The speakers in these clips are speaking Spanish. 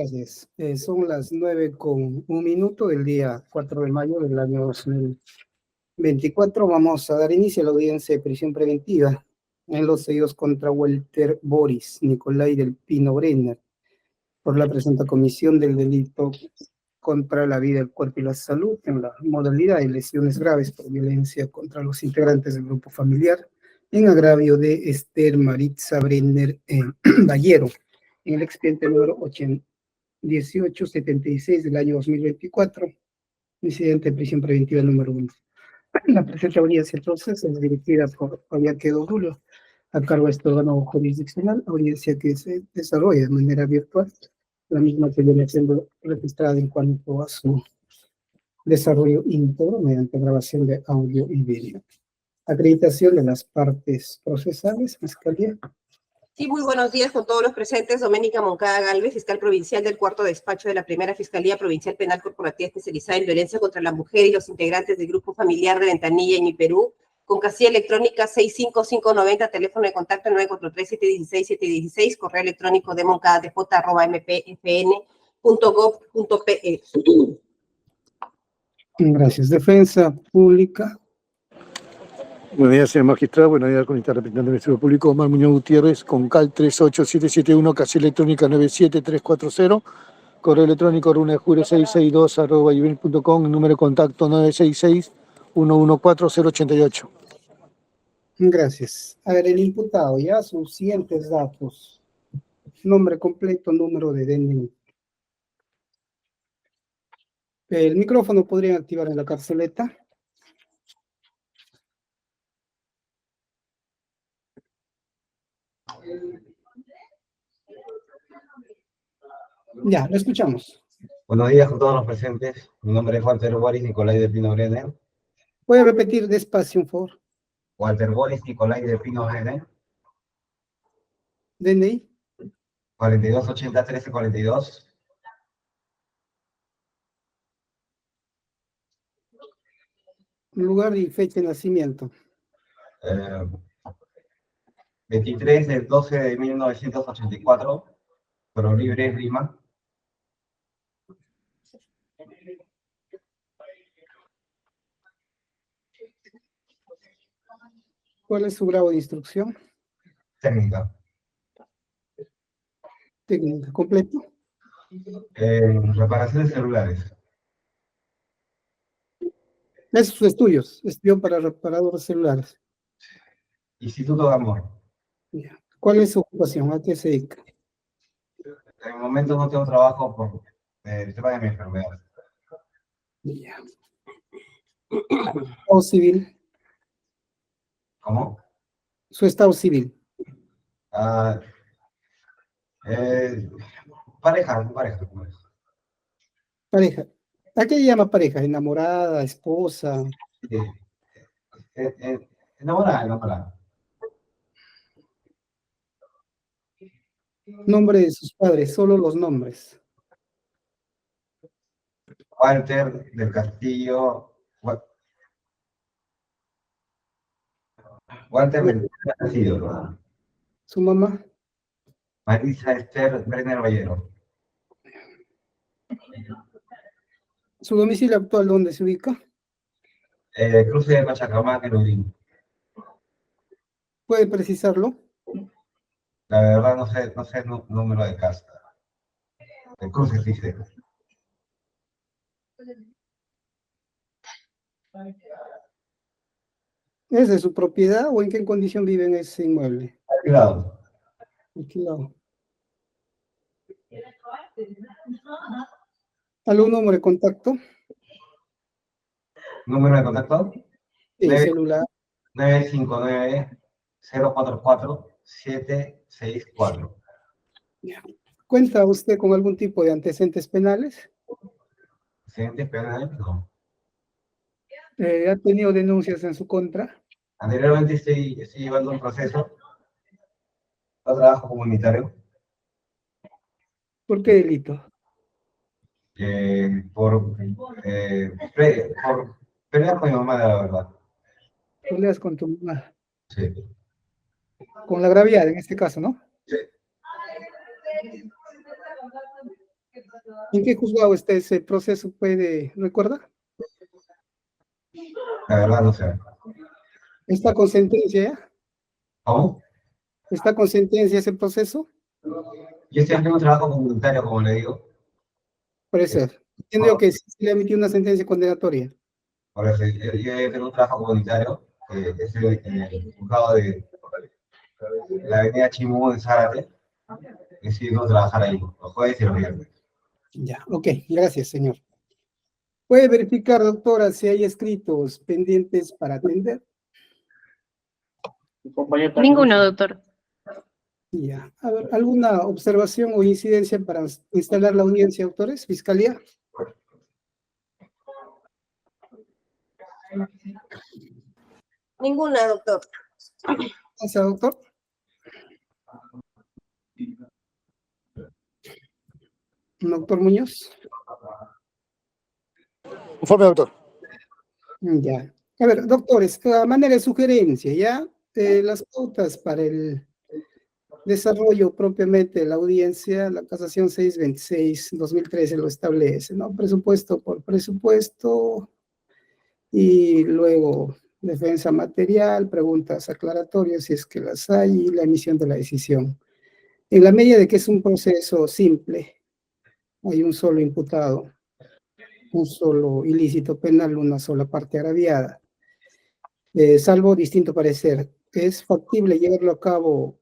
Gracias. Son las 9:01 del día 4 de mayo del año 2024. Vamos a dar inicio a la audiencia de prisión preventiva en los hechos contra Walter Boris Nicolai del Pino Brenner por la presente comisión del delito contra la vida, el cuerpo y la salud en la modalidad de lesiones graves por violencia contra los integrantes del grupo familiar en agravio de Esther Maritza Brenner Ballero en el expediente número 1876 del año 2024, incidente de prisión preventiva número 1. La presente audiencia entonces es dirigida por Fabián Quedo Julio, a cargo de este órgano jurisdiccional, audiencia que se desarrolla de manera virtual, la misma que viene siendo registrada en cuanto a su desarrollo íntegro mediante grabación de audio y vídeo. Acreditación de las partes procesales, Fiscalía. Sí, muy buenos días con todos los presentes. Doménica Moncada Galvez, fiscal provincial del cuarto despacho de la Primera Fiscalía Provincial Penal Corporativa Especializada en Violencia contra la Mujer y los integrantes del Grupo Familiar de Ventanilla en mi Perú, con casilla electrónica 65590, teléfono de contacto 943-716-716, correo electrónico de moncadadj@mpfn.gov.pe. Gracias. Defensa Pública. Buenos días, señor magistrado. Buenos días, con representante del Ministerio Público, Omar Muñoz Gutiérrez, con CAL 38771, casilla electrónica 97340, correo electrónico runejure662@gmail.com, número de contacto 966-114-088. Gracias. A ver, el imputado, ya sus siguientes datos. Nombre completo, número de DNI. El micrófono podrían activar en la carceleta. Ya, lo escuchamos. Buenos días con todos los presentes. Mi nombre es Walter Boris Nicolai de Pino Brenner. Voy a repetir despacio, por favor. Walter Boris Nicolai de Pino Brenner. DNI. 4280-1342. Lugar y fecha de nacimiento. 23 del 12 de 1984. Pro Libre, Lima. ¿Cuál es su grado de instrucción? Técnica. Técnica. ¿Completo? Reparaciones celulares. Esos estudios. Estudió para reparadores celulares. Instituto de Amor. Ya. ¿Cuál es su ocupación? ¿A qué se dedica? En el momento no tengo trabajo por el tema de mi enfermedad. Ya. ¿Estado civil? ¿Cómo? Su estado civil. Pareja. Pareja. ¿A qué llama pareja? ¿Enamorada? ¿Esposa? Enamorada. Nombre de sus padres, solo los nombres. Walter del Castillo. Walter del Castillo, ¿no? ¿Su mamá? Marisa Esther Brenner Ballero. ¿Su domicilio actual dónde se ubica? Cruce de Pachacamac, en Urín. ¿Puede precisarlo? La verdad no sé el número de casa. El cruce sí sé. ¿Es de su propiedad o en qué condición vive en ese inmueble? Alquilado. Alquilado. ¿Algún número de contacto? ¿Número de contacto? Sí, celular. 959-044-764. ¿Cuenta usted con algún tipo de antecedentes penales? ¿Antecedentes penales? No. ¿Ha tenido denuncias en su contra? Anteriormente estoy llevando un proceso de trabajo comunitario ¿Por qué delito? por pelear con mi mamá, la verdad. Peleas con tu mamá. Sí. Con la gravedad en este caso, ¿no? Sí. ¿En qué juzgado está ese proceso? ¿Puede recordar? La verdad no sé. ¿Está con sentencia ya? ¿Cómo? ¿Está con sentencia ese proceso? Yo estoy haciendo un trabajo comunitario, como le digo. Por eso, entiendo que sí se le ha emitido una sentencia condenatoria. Por eso, yo he hecho un trabajo comunitario, estoy en el juzgado de la avenida Chimú en Zárate. He decidido trabajar ahí, los jueves y los viernes. Ya, ok, gracias, señor. ¿Puede verificar, doctora, si hay escritos pendientes para atender? Ninguno, doctor. Ya. A ver, ¿alguna observación o incidencia para instalar la audiencia, autores? Fiscalía. Ninguna, doctor. Gracias, doctor. Doctor Muñoz. Informe, doctor. Ya. A ver, doctores, a manera de sugerencia, ¿ya? Las pautas para el desarrollo propiamente de la audiencia, la casación 626-2013 lo establece, ¿no? Presupuesto por presupuesto y luego defensa material, preguntas aclaratorias si es que las hay y la emisión de la decisión. En la medida de que es un proceso simple, hay un solo imputado, un solo ilícito penal, una sola parte agraviada. Salvo distinto parecer, es factible llevarlo a cabo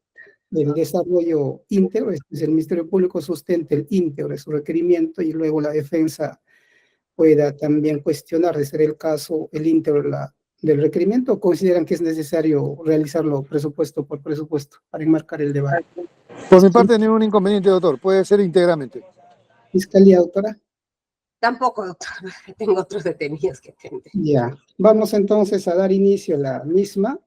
el desarrollo íntegro, es decir, el Ministerio Público sustente el íntegro de su requerimiento y luego la defensa pueda también cuestionar, de ser el caso, el íntegro del requerimiento, o consideran que es necesario realizarlo presupuesto por presupuesto para enmarcar el debate. Por mi parte, ningún inconveniente, doctor. Puede ser íntegramente. Fiscalía, doctora. Tampoco, doctor. Tengo otros detenidos que atender. Ya, vamos entonces a dar inicio a la misma.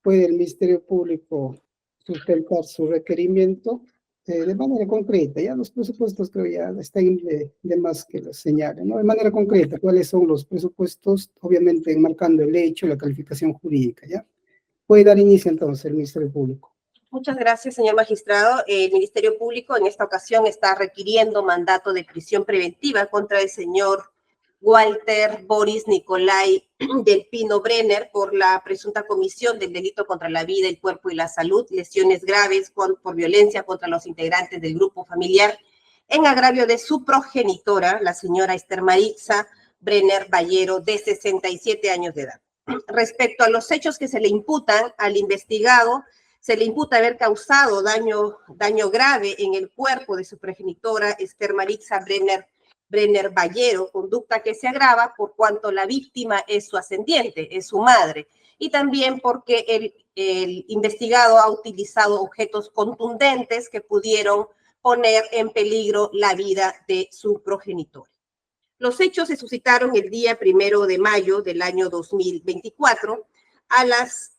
Puede el Ministerio Público sustentar su requerimiento de manera concreta. Ya los presupuestos creo ya están de más que los señalen, ¿no? De manera concreta, ¿cuáles son los presupuestos? Obviamente enmarcando el hecho, la calificación jurídica, ¿ya? Puede dar inicio entonces el Ministerio Público. Muchas gracias, señor magistrado. El Ministerio Público en esta ocasión está requiriendo mandato de prisión preventiva contra el señor Walter Boris Nicolai del Pino Brenner por la presunta comisión del delito contra la vida, el cuerpo y la salud, lesiones graves por violencia contra los integrantes del grupo familiar en agravio de su progenitora, la señora Esther Maritza Brenner Ballero, de 67 años de edad. Respecto a los hechos que se le imputan al investigado, se le imputa haber causado daño grave en el cuerpo de su progenitora, Esther Maritza Brenner Ballero, conducta que se agrava por cuanto la víctima es su ascendiente, es su madre, y también porque el investigado ha utilizado objetos contundentes que pudieron poner en peligro la vida de su progenitora. Los hechos se suscitaron el día 1 de mayo del año 2024 a las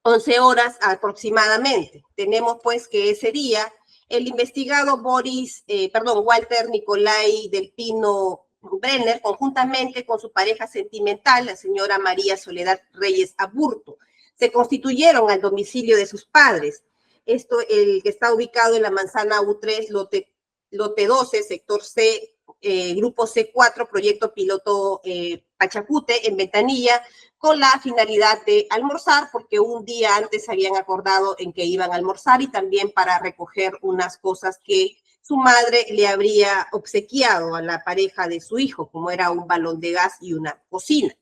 11 horas aproximadamente. Tenemos pues que ese día el investigado Walter Nicolai del Pino Brenner, conjuntamente con su pareja sentimental, la señora María Soledad Reyes Aburto, se constituyeron al domicilio de sus padres. Esto, el que está ubicado en la manzana U3, lote 12, sector C, grupo C4, proyecto piloto Pachacute, en Ventanilla, con la finalidad de almorzar, porque un día antes habían acordado en que iban a almorzar y también para recoger unas cosas que su madre le habría obsequiado a la pareja de su hijo, como era un balón de gas y una cocina.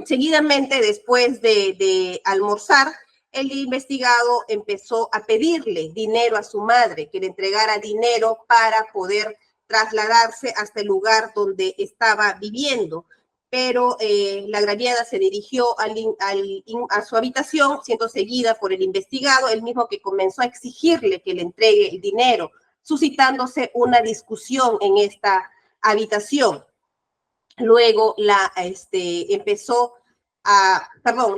Seguidamente, después de almorzar, el investigado empezó a pedirle dinero a su madre, que le entregara dinero para poder trasladarse hasta el lugar donde estaba viviendo, pero la agraviada se dirigió a su habitación, siendo seguida por el investigado, el mismo que comenzó a exigirle que le entregue el dinero, suscitándose una discusión en esta habitación. Luego la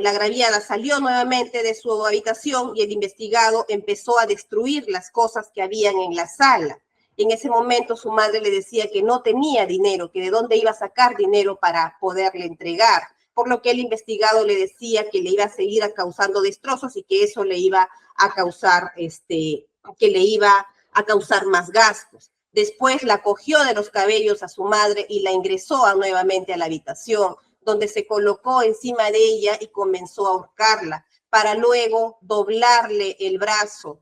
agraviada salió nuevamente de su habitación y el investigado empezó a destruir las cosas que habían en la sala. En ese momento su madre le decía que no tenía dinero, que de dónde iba a sacar dinero para poderle entregar, por lo que el investigado le decía que le iba a seguir causando destrozos y que eso le iba a causar, que le iba a causar más gastos. Después la cogió de los cabellos a su madre y la ingresó nuevamente a la habitación, donde se colocó encima de ella y comenzó a ahorcarla, para luego doblarle el brazo,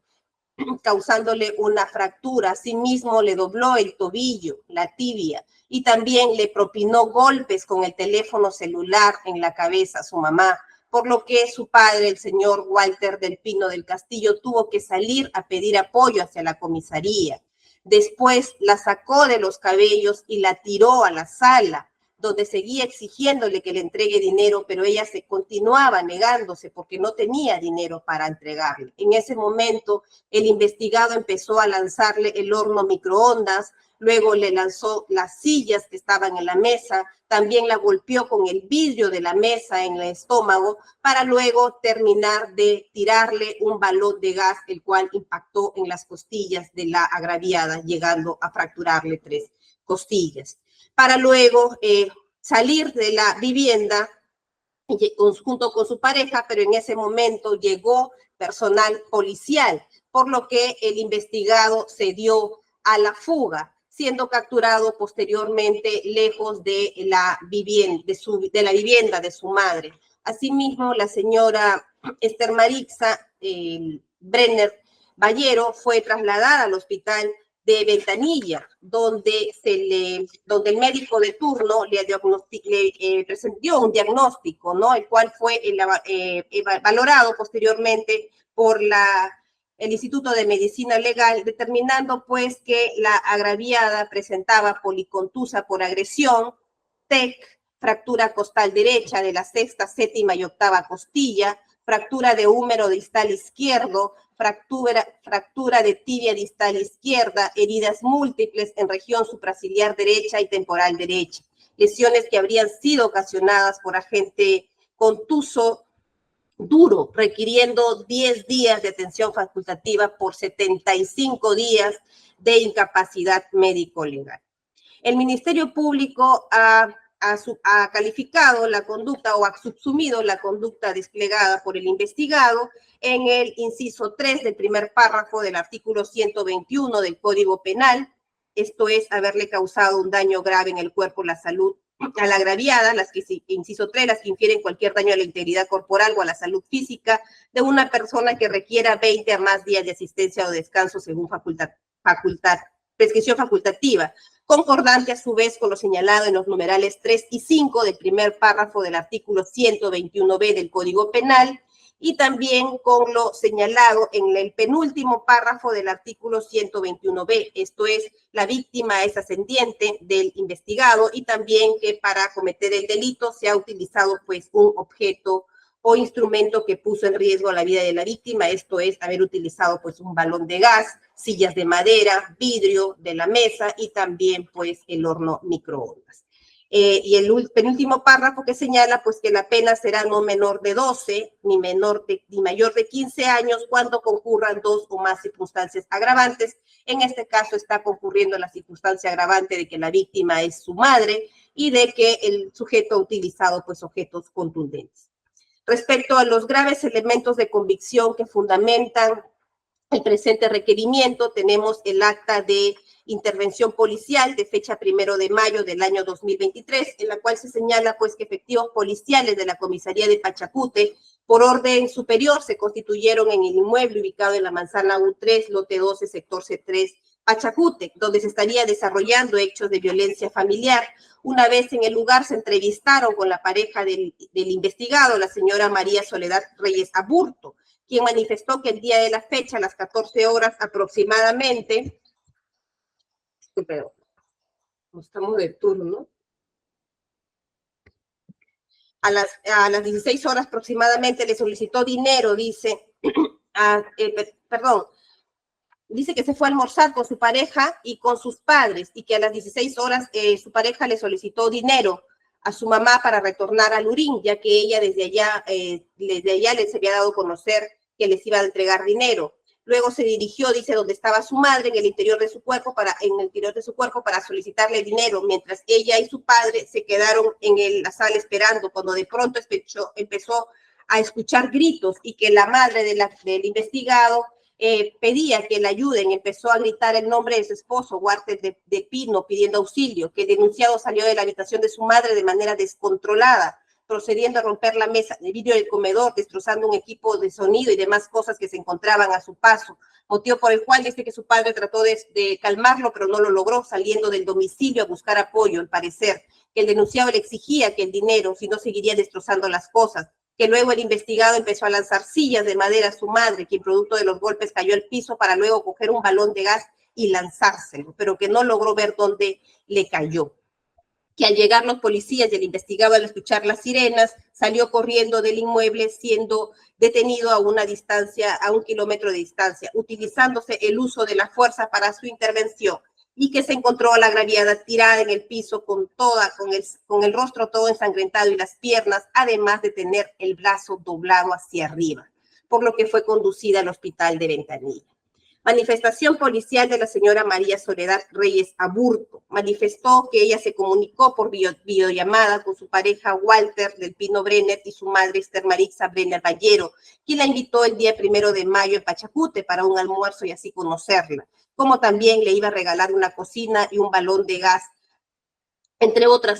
causándole una fractura. Asimismo, le dobló el tobillo, la tibia, y también le propinó golpes con el teléfono celular en la cabeza a su mamá, por lo que su padre, el señor Walter del Pino del Castillo, tuvo que salir a pedir apoyo hacia la comisaría. Después la sacó de los cabellos y la tiró a la sala, donde seguía exigiéndole que le entregue dinero, pero ella se continuaba negándose porque no tenía dinero para entregarle. En ese momento, el investigado empezó a lanzarle el horno microondas, luego le lanzó las sillas que estaban en la mesa, también la golpeó con el vidrio de la mesa en el estómago, para luego terminar de tirarle un balón de gas, el cual impactó en las costillas de la agraviada, llegando a fracturarle 3 costillas. Para luego salir de la vivienda junto con su pareja, pero en ese momento llegó personal policial, por lo que el investigado se dio a la fuga, siendo capturado posteriormente lejos de la vivienda de su madre. Asimismo, la señora Esther Marixa Brenner Ballero fue trasladada al hospital de Ventanilla, donde el médico de turno le presentó un diagnóstico, ¿no? El cual fue valorado posteriormente por el Instituto de Medicina Legal, determinando pues que la agraviada presentaba policontusa por agresión, TEC, fractura costal derecha de la 6ª, 7ª y 8ª costilla, fractura de húmero distal izquierdo, fractura de tibia distal izquierda, heridas múltiples en región supraciliar derecha y temporal derecha, lesiones que habrían sido ocasionadas por agente contuso duro, requiriendo 10 días de atención facultativa por 75 días de incapacidad médico-legal. El Ministerio Público ha calificado la conducta o ha subsumido la conducta desplegada por el investigado en el inciso 3 del primer párrafo del artículo 121 del Código Penal, esto es, haberle causado un daño grave en el cuerpo, la salud a la agraviada, inciso 3, las que infieren cualquier daño a la integridad corporal o a la salud física de una persona que requiera 20 o más días de asistencia o descanso según prescripción facultativa, concordante a su vez con lo señalado en los numerales 3 y 5 del primer párrafo del artículo 121b del Código Penal, y también con lo señalado en el penúltimo párrafo del artículo 121b, esto es, la víctima es ascendiente del investigado y también que para cometer el delito se ha utilizado pues un objeto o instrumento que puso en riesgo la vida de la víctima, esto es, haber utilizado pues un balón de gas, sillas de madera, vidrio de la mesa y también pues el horno microondas. Y el penúltimo párrafo que señala pues que la pena será no menor de 12 ni mayor de 15 años cuando concurran 2 o más circunstancias agravantes. En este caso está concurriendo la circunstancia agravante de que la víctima es su madre y de que el sujeto ha utilizado pues objetos contundentes. Respecto a los graves elementos de convicción que fundamentan el presente requerimiento, tenemos el acta de intervención policial de fecha 1 de mayo del año 2023, en la cual se señala pues que efectivos policiales de la comisaría de Pachacute, por orden superior, se constituyeron en el inmueble ubicado en la manzana U3, lote 12, sector C3, Pachacute, donde se estaría desarrollando hechos de violencia familiar. Una vez en el lugar se entrevistaron con la pareja del investigado, la señora María Soledad Reyes Aburto, quien manifestó que el día de la fecha, a las 14 horas aproximadamente, pero estamos de turno, a las 16 horas aproximadamente le solicitó dinero, dice, dice que se fue a almorzar con su pareja y con sus padres y que a las 16 horas su pareja le solicitó dinero a su mamá para retornar a Lurín, ya que ella desde allá les había dado a conocer que les iba a entregar dinero. Luego se dirigió, dice, donde estaba su madre, en el interior de su cuerpo para solicitarle dinero, mientras ella y su padre se quedaron en la sala esperando, cuando de pronto empezó a escuchar gritos y que la madre del investigado pedía que la ayuden, empezó a gritar el nombre de su esposo, Walter del Pino, pidiendo auxilio, que el denunciado salió de la habitación de su madre de manera descontrolada, procediendo a romper la mesa de vidrio del comedor, destrozando un equipo de sonido y demás cosas que se encontraban a su paso, motivo por el cual dice que su padre trató de calmarlo, pero no lo logró, saliendo del domicilio a buscar apoyo, al parecer, que el denunciado le exigía que el dinero, si no seguiría destrozando las cosas, que luego el investigado empezó a lanzar sillas de madera a su madre, quien producto de los golpes cayó al piso para luego coger un balón de gas y lanzárselo, pero que no logró ver dónde le cayó. Que al llegar los policías y el investigado al escuchar las sirenas, salió corriendo del inmueble siendo detenido a una distancia, a 1 kilómetro de distancia, utilizándose el uso de la fuerza para su intervención, y que se encontró a la agraviada tirada en el piso con el rostro todo ensangrentado y las piernas, además de tener el brazo doblado hacia arriba, por lo que fue conducida al hospital de Ventanilla. Manifestación policial de la señora María Soledad Reyes Aburto. Manifestó que ella se comunicó por videollamada con su pareja Walter del Pino Brenner y su madre Esther Marixa Brenner Ballero, quien la invitó el día 1 de mayo en Pachacute para un almuerzo y así conocerla, como también le iba a regalar una cocina y un balón de gas, entre otras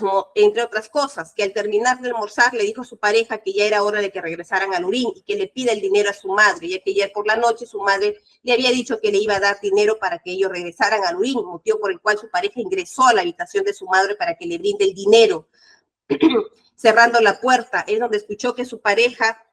cosas, que al terminar de almorzar le dijo a su pareja que ya era hora de que regresaran a Lurín y que le pida el dinero a su madre, ya que ayer por la noche su madre le había dicho que le iba a dar dinero para que ellos regresaran a Lurín, motivo por el cual su pareja ingresó a la habitación de su madre para que le brinde el dinero. Cerrando la puerta, es donde escuchó que su pareja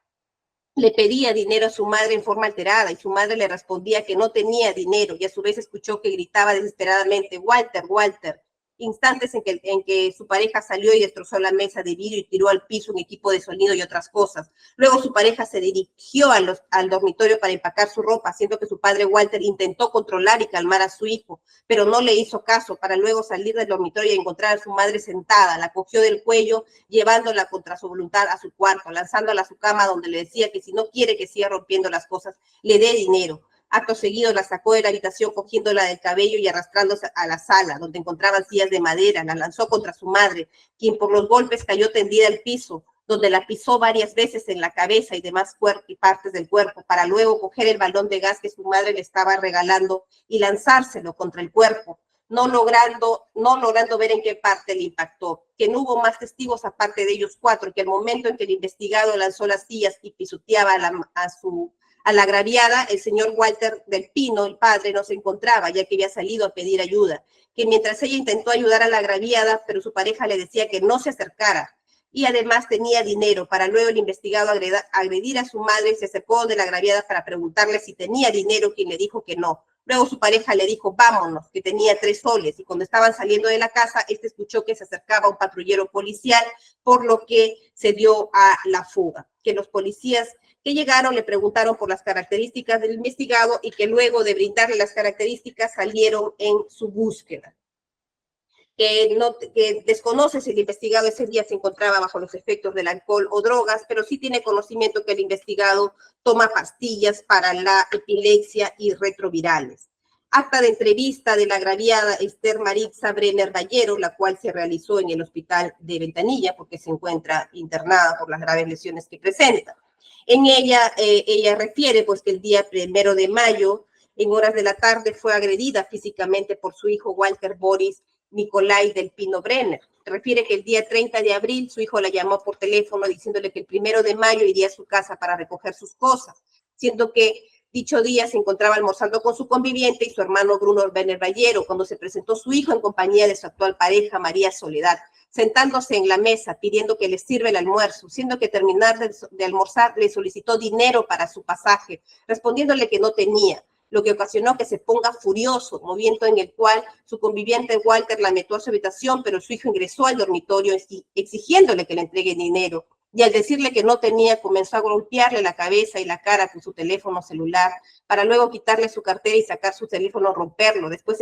le pedía dinero a su madre en forma alterada y su madre le respondía que no tenía dinero, y a su vez escuchó que gritaba desesperadamente, Walter, Walter. Instantes en que su pareja salió y destrozó la mesa de vidrio y tiró al piso un equipo de sonido y otras cosas. Luego su pareja se dirigió al dormitorio para empacar su ropa, haciendo que su padre Walter intentó controlar y calmar a su hijo, pero no le hizo caso, para luego salir del dormitorio y encontrar a su madre sentada. La cogió del cuello, llevándola contra su voluntad a su cuarto, lanzándola a su cama, donde le decía que si no quiere que siga rompiendo las cosas, le dé dinero. Acto seguido la sacó de la habitación cogiéndola del cabello y arrastrándose a la sala, donde encontraban sillas de madera. La lanzó contra su madre, quien por los golpes cayó tendida al piso, donde la pisó varias veces en la cabeza y demás y partes del cuerpo, para luego coger el balón de gas que su madre le estaba regalando y lanzárselo contra el cuerpo, no logrando ver en qué parte le impactó. Que no hubo más aparte de ellos 4, que al momento en que el investigado lanzó las sillas y pisoteaba a la agraviada, el señor Walter del Pino, el padre, no se encontraba, ya que había salido a pedir ayuda, que mientras ella intentó ayudar a la agraviada, pero su pareja le decía que no se acercara, y además tenía dinero, para luego el investigado agredir a su madre. Se acercó de la agraviada para preguntarle si tenía dinero, quien le dijo que no. Luego su pareja le dijo, vámonos, que tenía 3 soles, y cuando estaban saliendo de la casa, escuchó que se acercaba un patrullero policial, por lo que se dio a la fuga. Que los policías que llegaron le preguntaron por las características del investigado y que luego de brindarle las características salieron en su búsqueda. Que desconoce si el investigado ese día se encontraba bajo los efectos del alcohol o drogas, pero sí tiene conocimiento que el investigado toma pastillas para la epilepsia y retrovirales. Acta de entrevista de la agraviada Esther Marixa Brenner Ballero, la cual se realizó en el hospital de Ventanilla porque se encuentra internada por las graves lesiones que presenta. En ella refiere pues que el día 1 de mayo, en horas de la tarde, fue agredida físicamente por su hijo Walter Boris Nicolai del Pino Brenner. Refiere que el día 30 de abril su hijo la llamó por teléfono diciéndole que el 1 de mayo iría a su casa para recoger sus cosas, siendo que dicho día se encontraba almorzando con su conviviente y su hermano Bruno Brenner Ballero, cuando se presentó su hijo en compañía de su actual pareja María Soledad, sentándose en la mesa pidiendo que le sirva el almuerzo, siendo que terminar de almorzar le solicitó dinero para su pasaje, respondiéndole que no tenía, lo que ocasionó que se ponga furioso, momento en el cual su conviviente Walter la metió a su habitación, pero su hijo ingresó al dormitorio exigiéndole que le entregue dinero, y al decirle que no tenía, comenzó a golpearle la cabeza y la cara con su teléfono celular, para luego quitarle su cartera y sacar su teléfono, romperlo. Después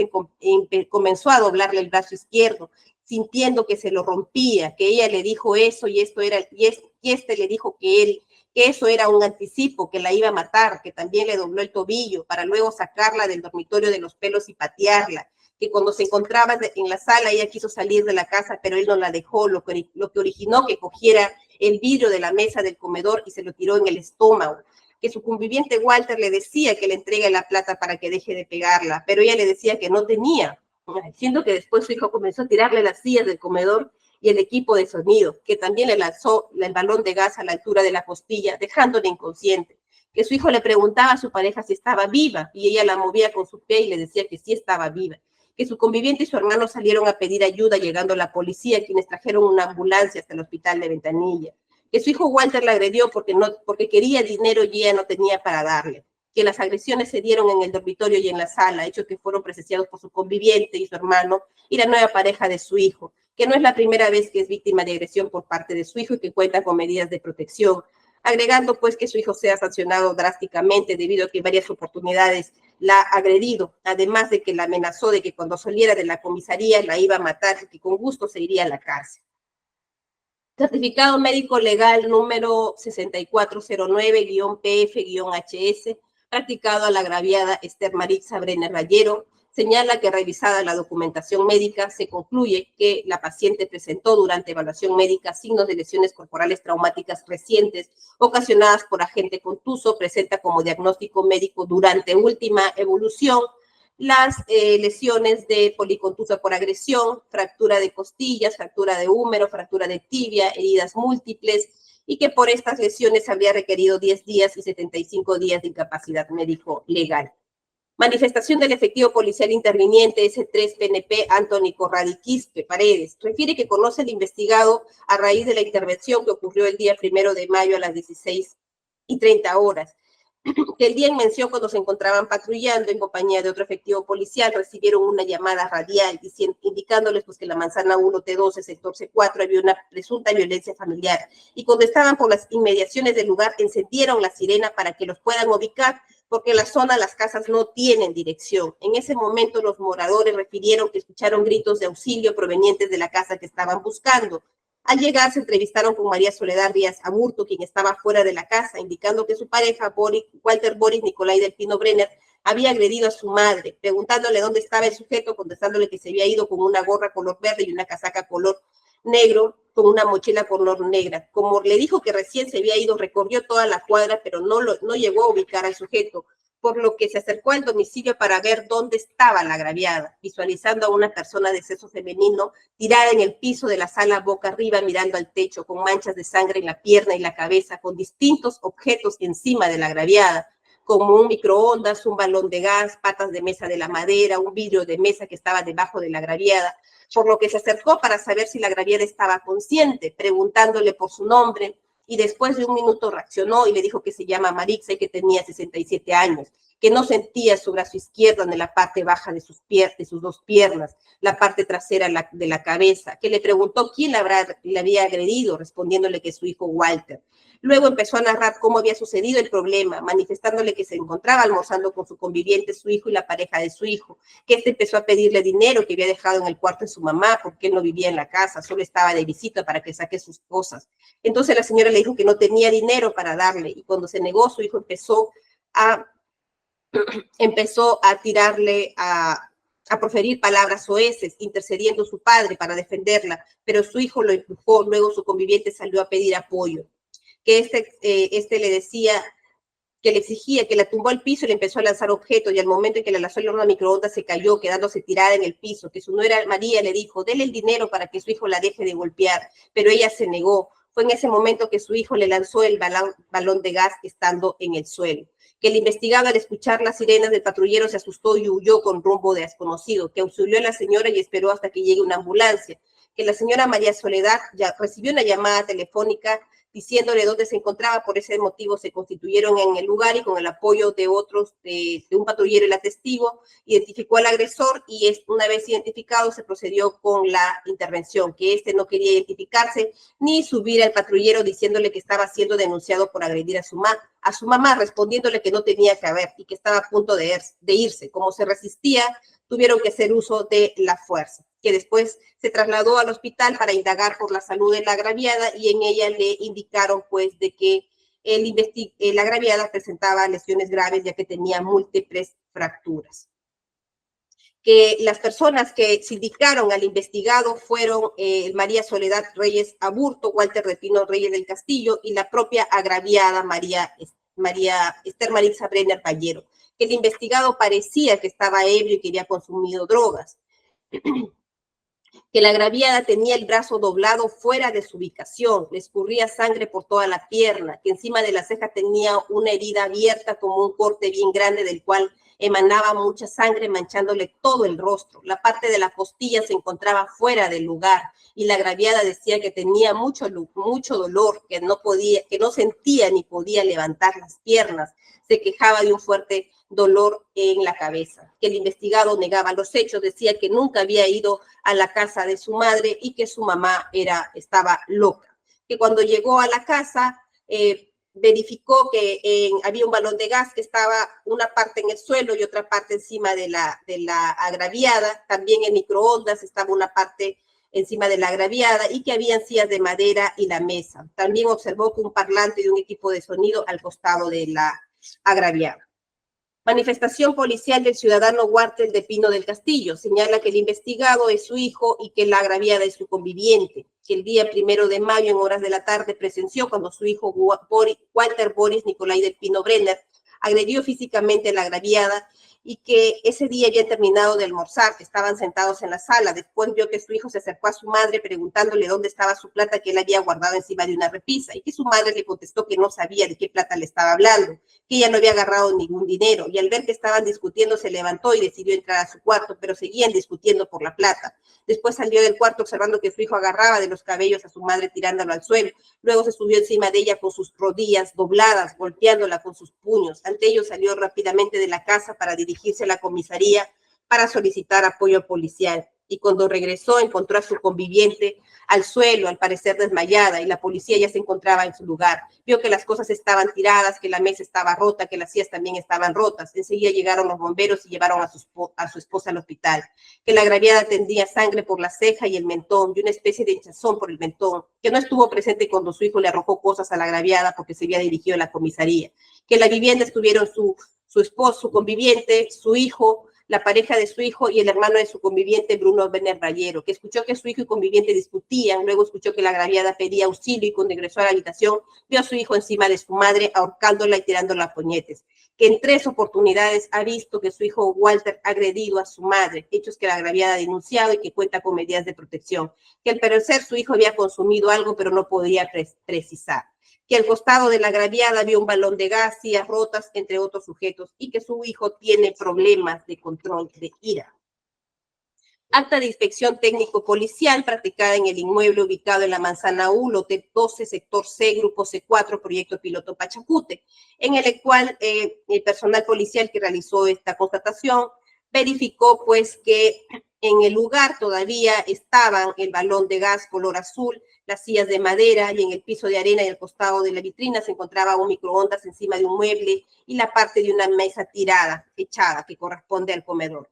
comenzó a doblarle el brazo izquierdo, sintiendo que se lo rompía, que ella le dijo eso y este le dijo que eso era un anticipo, que la iba a matar, que también le dobló el tobillo, para luego sacarla del dormitorio de los pelos y patearla, que cuando se encontraba en la sala ella quiso salir de la casa, pero él no la dejó, lo que originó que cogiera el vidrio de la mesa del comedor y se lo tiró en el estómago. que su conviviente Walter le decía que le entregue la plata para que deje de pegarla, pero ella le decía que no tenía, diciendo que después su hijo comenzó a tirarle las sillas del comedor y el equipo de sonido, que también le lanzó el balón de gas a la altura de la costilla, dejándole inconsciente, que su hijo le preguntaba a su pareja si estaba viva y ella la movía con su pie y le decía que sí estaba viva, que su conviviente y su hermano salieron a pedir ayuda llegando la policía, quienes trajeron una ambulancia hasta el hospital de Ventanilla, que su hijo Walter la agredió porque quería dinero y ella no tenía para darle, que las agresiones se dieron en el dormitorio y en la sala, hechos que fueron presenciados por su conviviente y su hermano y la nueva pareja de su hijo, que no es la primera vez que es víctima de agresión por parte de su hijo y que cuenta con medidas de protección, agregando pues que su hijo sea sancionado drásticamente debido a que en varias oportunidades la ha agredido, además de que la amenazó de que cuando saliera de la comisaría la iba a matar y que con gusto se iría a la cárcel. Certificado médico legal número 6409-PF-HS, practicado a la agraviada Esther Maritza Brenner Rayero, señala que revisada la documentación médica se concluye que la paciente presentó durante evaluación médica signos de lesiones corporales traumáticas recientes ocasionadas por agente contuso, presenta como diagnóstico médico durante última evolución las lesiones de policontusa por agresión, fractura de costillas, fractura de húmero, fractura de tibia, heridas múltiples, y que por estas lesiones habría requerido 10 días y 75 días de incapacidad médico-legal. Manifestación del efectivo policial interviniente S3 PNP Anthony Corradi Quispe Paredes. Refiere que conoce el investigado a raíz de la intervención que ocurrió el día 1 de mayo a las 16:30, que el día en mención, cuando se encontraban patrullando en compañía de otro efectivo policial, recibieron una llamada radial indicándoles pues, que en la manzana 1T12, sector C4, había una presunta violencia familiar. Y cuando estaban por las inmediaciones del lugar, encendieron la sirena para que los puedan ubicar, porque en la zona las casas no tienen dirección. En ese momento los moradores refirieron que escucharon gritos de auxilio provenientes de la casa que estaban buscando. Al llegar, se entrevistaron con María Soledad Díaz Aburto, quien estaba fuera de la casa, indicando que su pareja, Walter Boris Nicolai del Pino Brenner, había agredido a su madre, preguntándole dónde estaba el sujeto, contestándole que se había ido con una gorra color verde y una casaca color negro, con una mochila color negra. Como le dijo que recién se había ido, recorrió toda la cuadra, pero no llegó a ubicar al sujeto, por lo que se acercó al domicilio para ver dónde estaba la agraviada, visualizando a una persona de sexo femenino tirada en el piso de la sala boca arriba mirando al techo, con manchas de sangre en la pierna y la cabeza, con distintos objetos encima de la agraviada, como un microondas, un balón de gas, patas de mesa de la madera, un vidrio de mesa que estaba debajo de la agraviada, por lo que se acercó para saber si la agraviada estaba consciente, preguntándole por su nombre, y después de un minuto reaccionó y le dijo que se llama Maritza y que tenía 67 años, que no sentía su brazo izquierdo en la parte baja de sus dos piernas, la parte trasera de la cabeza, que le preguntó quién le había agredido, respondiéndole que su hijo Walter. Luego empezó a narrar cómo había sucedido el problema, manifestándole que se encontraba almorzando con su conviviente, su hijo y la pareja de su hijo, que este empezó a pedirle dinero que había dejado en el cuarto de su mamá porque él no vivía en la casa, solo estaba de visita para que saque sus cosas. Entonces la señora le dijo que no tenía dinero para darle, y cuando se negó, su hijo empezó a tirarle, a proferir palabras soeces, intercediendo su padre para defenderla, pero su hijo lo empujó. Luego su conviviente salió a pedir apoyo, que este le decía, que le exigía, que la tumbó al piso y le empezó a lanzar objetos, y al momento en que le lanzó el horno a microondas se cayó, quedándose tirada en el piso, que su nuera María le dijo, dele el dinero para que su hijo la deje de golpear, pero ella se negó. Fue en ese momento que su hijo le lanzó el balón de gas estando en el suelo, que el investigado al escuchar las sirenas del patrullero se asustó y huyó con rumbo de desconocido, que auxilió a la señora y esperó hasta que llegue una ambulancia, que la señora María Soledad ya recibió una llamada telefónica diciéndole dónde se encontraba. Por ese motivo se constituyeron en el lugar y con el apoyo de otros, de un patrullero y la testigo, identificó al agresor, y una vez identificado se procedió con la intervención, que este no quería identificarse ni subir al patrullero, diciéndole que estaba siendo denunciado por agredir a su mamá, respondiéndole que no tenía que haber y que estaba a punto de irse. Como se resistía, tuvieron que hacer uso de la fuerza, que después se trasladó al hospital para indagar por la salud de la agraviada, y en ella le indicaron pues de que la agraviada presentaba lesiones graves ya que tenía múltiples fracturas. Que las personas que se indicaron al investigado fueron María Soledad Reyes Aburto, Walter de Pino Reyes del Castillo y la propia agraviada María Esther Maritza Brenner Pallero, que el investigado parecía que estaba ebrio y que había consumido drogas, que la agraviada tenía el brazo doblado fuera de su ubicación, le escurría sangre por toda la pierna, que encima de la ceja tenía una herida abierta como un corte bien grande del cual emanaba mucha sangre manchándole todo el rostro. La parte de la costilla se encontraba fuera del lugar y la agraviada decía que tenía mucho dolor, que no sentía ni podía levantar las piernas. Se quejaba de un fuerte dolor en la cabeza, que el investigado negaba los hechos, decía que nunca había ido a la casa de su madre y que su mamá estaba loca, que cuando llegó a la casa verificó que había un balón de gas que estaba una parte en el suelo y otra parte encima de la agraviada, también en microondas estaba una parte encima de la agraviada y que habían sillas de madera y la mesa. También observó que un parlante y un equipo de sonido al costado de la agraviada. Manifestación policial del ciudadano Walter de Pino del Castillo. Señala que el investigado es su hijo y que la agraviada es su conviviente. Que el día 1 de mayo, en horas de la tarde, presenció cuando su hijo Walter Boris Nicolai del Pino Brenner agredió físicamente a la agraviada y que ese día habían terminado de almorzar, que estaban sentados en la sala. Después vio que su hijo se acercó a su madre preguntándole dónde estaba su plata que él había guardado encima de una repisa y que su madre le contestó que no sabía de qué plata le estaba hablando, que ella no había agarrado ningún dinero, y al ver que estaban discutiendo se levantó y decidió entrar a su cuarto, pero seguían discutiendo por la plata. Después salió del cuarto observando que su hijo agarraba de los cabellos a su madre tirándolo al suelo. Luego se subió encima de ella con sus rodillas dobladas, golpeándola con sus puños. Ante ello salió rápidamente de la casa para dirigirse a la comisaría para solicitar apoyo policial. Y cuando regresó encontró a su conviviente al suelo, al parecer desmayada, y la policía ya se encontraba en su lugar. Vio que las cosas estaban tiradas, que la mesa estaba rota, que las sillas también estaban rotas. Enseguida llegaron los bomberos y llevaron a su esposa al hospital. Que la agraviada tendría sangre por la ceja y el mentón, y una especie de hinchazón por el mentón. Que no estuvo presente cuando su hijo le arrojó cosas a la agraviada porque se había dirigido a la comisaría. Que en la vivienda estuvieron su esposo, su conviviente, su hijo, la pareja de su hijo y el hermano de su conviviente, Bruno Brenner Pallero, que escuchó que su hijo y conviviente discutían, luego escuchó que la agraviada pedía auxilio y cuando ingresó a la habitación vio a su hijo encima de su madre, ahorcándola y tirándola a puñetes, que en 3 oportunidades ha visto que su hijo Walter ha agredido a su madre, hechos que la agraviada ha denunciado y que cuenta con medidas de protección, que al parecer su hijo había consumido algo pero no podía precisar, que al costado de la agraviada había un balón de gas, sillas rotas, entre otros sujetos, y que su hijo tiene problemas de control de ira. Acta de inspección técnico-policial practicada en el inmueble ubicado en la manzana 1, lote 12, sector C, grupo C4, proyecto piloto Pachacute, en el cual el personal policial que realizó esta constatación verificó pues que en el lugar todavía estaban el balón de gas color azul, las sillas de madera y en el piso de arena y al costado de la vitrina se encontraba un microondas encima de un mueble y la parte de una mesa echada que corresponde al comedor.